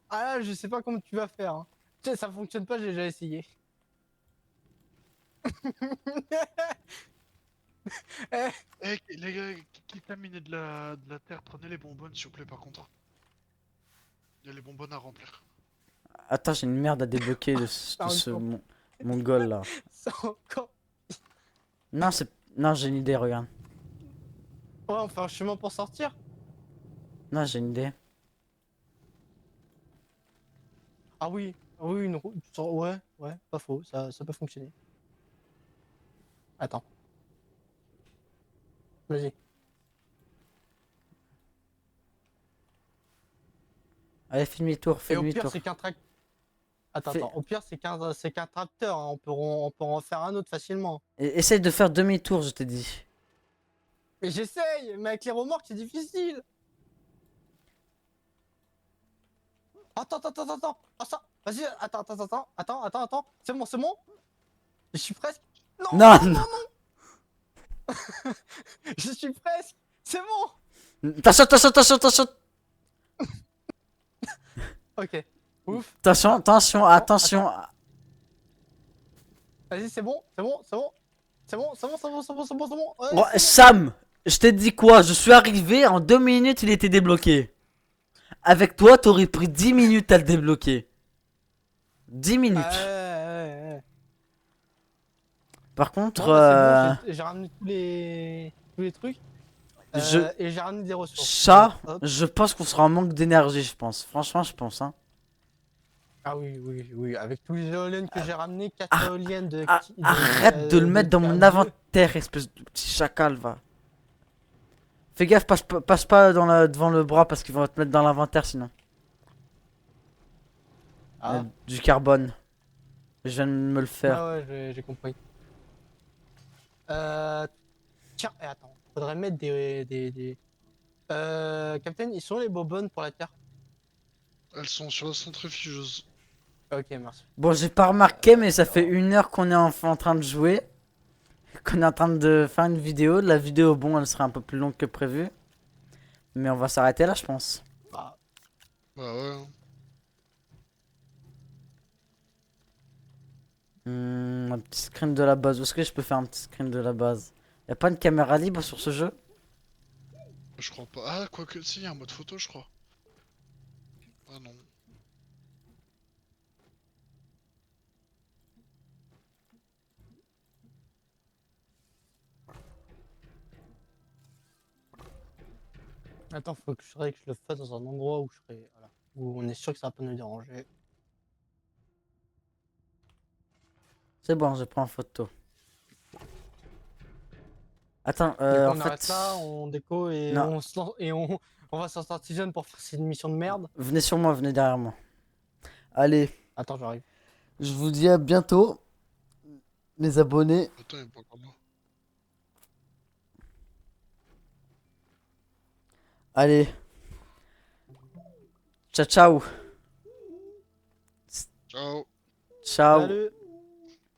Ah là, je sais pas comment tu vas faire. Hein. Tu sais, ça fonctionne pas, j'ai déjà essayé. Eh, Eh les gars, qui t'a miné de la terre, prenez les bonbonnes s'il vous plaît par contre. Il y a les bonbonnes à remplir. Attends, j'ai une merde à débloquer de ça ce encore. mongol là. Ça encore. Non, non, j'ai une idée, regarde. Ouais, on fait un chemin pour sortir. Non, j'ai une idée. Ah oui, une route. Ouais, ouais, pas faux, ça peut fonctionner. Attends. Vas-y. Allez, fais demi-tour, fais Et au pire, demi-tour. c'est qu'un track. Attends, Fais- attends. Au pire, c'est qu'un tracteur. Hein. On peut en faire un autre facilement. Essaye de faire demi-tour, je t'ai dit. Mais j'essaye, mais avec les remorques, c'est difficile. Attends. Vas-y, attends. C'est bon. Je suis presque. Non, Non, non, non. non, je suis presque. C'est bon. Attention. Ok. Ouf. Attention. Attends. Vas-y, c'est bon. Ouais, Oh, c'est bon. Sam, je t'ai dit quoi? Je suis arrivé, en 2 minutes, il était débloqué. Avec toi, t'aurais pris 10 minutes à le débloquer. 10 minutes. Ouais. Par contre, Bon, bah, c'est bon. J'ai ramené tous les trucs. je... Et j'ai ramené des ressources. Donc, Ça, hop. je pense qu'on sera en manque d'énergie, je pense. Franchement, je pense, hein. Ah oui. Avec tous les éoliennes que j'ai ramenées, 4 Ah, éoliennes arrête de le mettre dans mon tier 2. inventaire, espèce de petit chacal, va. Fais gaffe, passe pas devant le bras parce qu'ils vont te mettre dans l'inventaire sinon. Ah, Du carbone. Je viens de me le faire. ouais, j'ai compris. Euh, Tiens, et attends. Faudrait mettre Captain, ils sont les bonbonnes pour la terre? Elles sont sur la centrifugeuse. Ok, merci. Bon, j'ai pas remarqué, mais ça fait Alors, 1 heure qu'on est en train de jouer. Qu'on est en train de faire une vidéo. La vidéo, bon, elle sera un peu plus longue que prévu. Mais on va s'arrêter là, je pense. bah, Bah ouais. Hein. Un petit screen de la base. Où est-ce que je peux faire un petit screen de la base? Y'a pas une caméra libre sur ce jeu? Je crois pas. Ah, quoique, si, y a un mode photo, je crois. Ah non. attends, faudrait que je le fasse dans un endroit où je serai, voilà, où on est sûr que ça va pas nous déranger. C'est bon, je prends en photo. Attends, Du coup, en on arrête fait... là, on déco et Non, on va sur Startizen pour faire cette mission de merde. venez sur moi, venez derrière moi. Allez, Attends, j'arrive. je vous dis à bientôt, les abonnés. Attends, y'a pas encore là. Allez, ciao. Ciao. Ciao. Salut!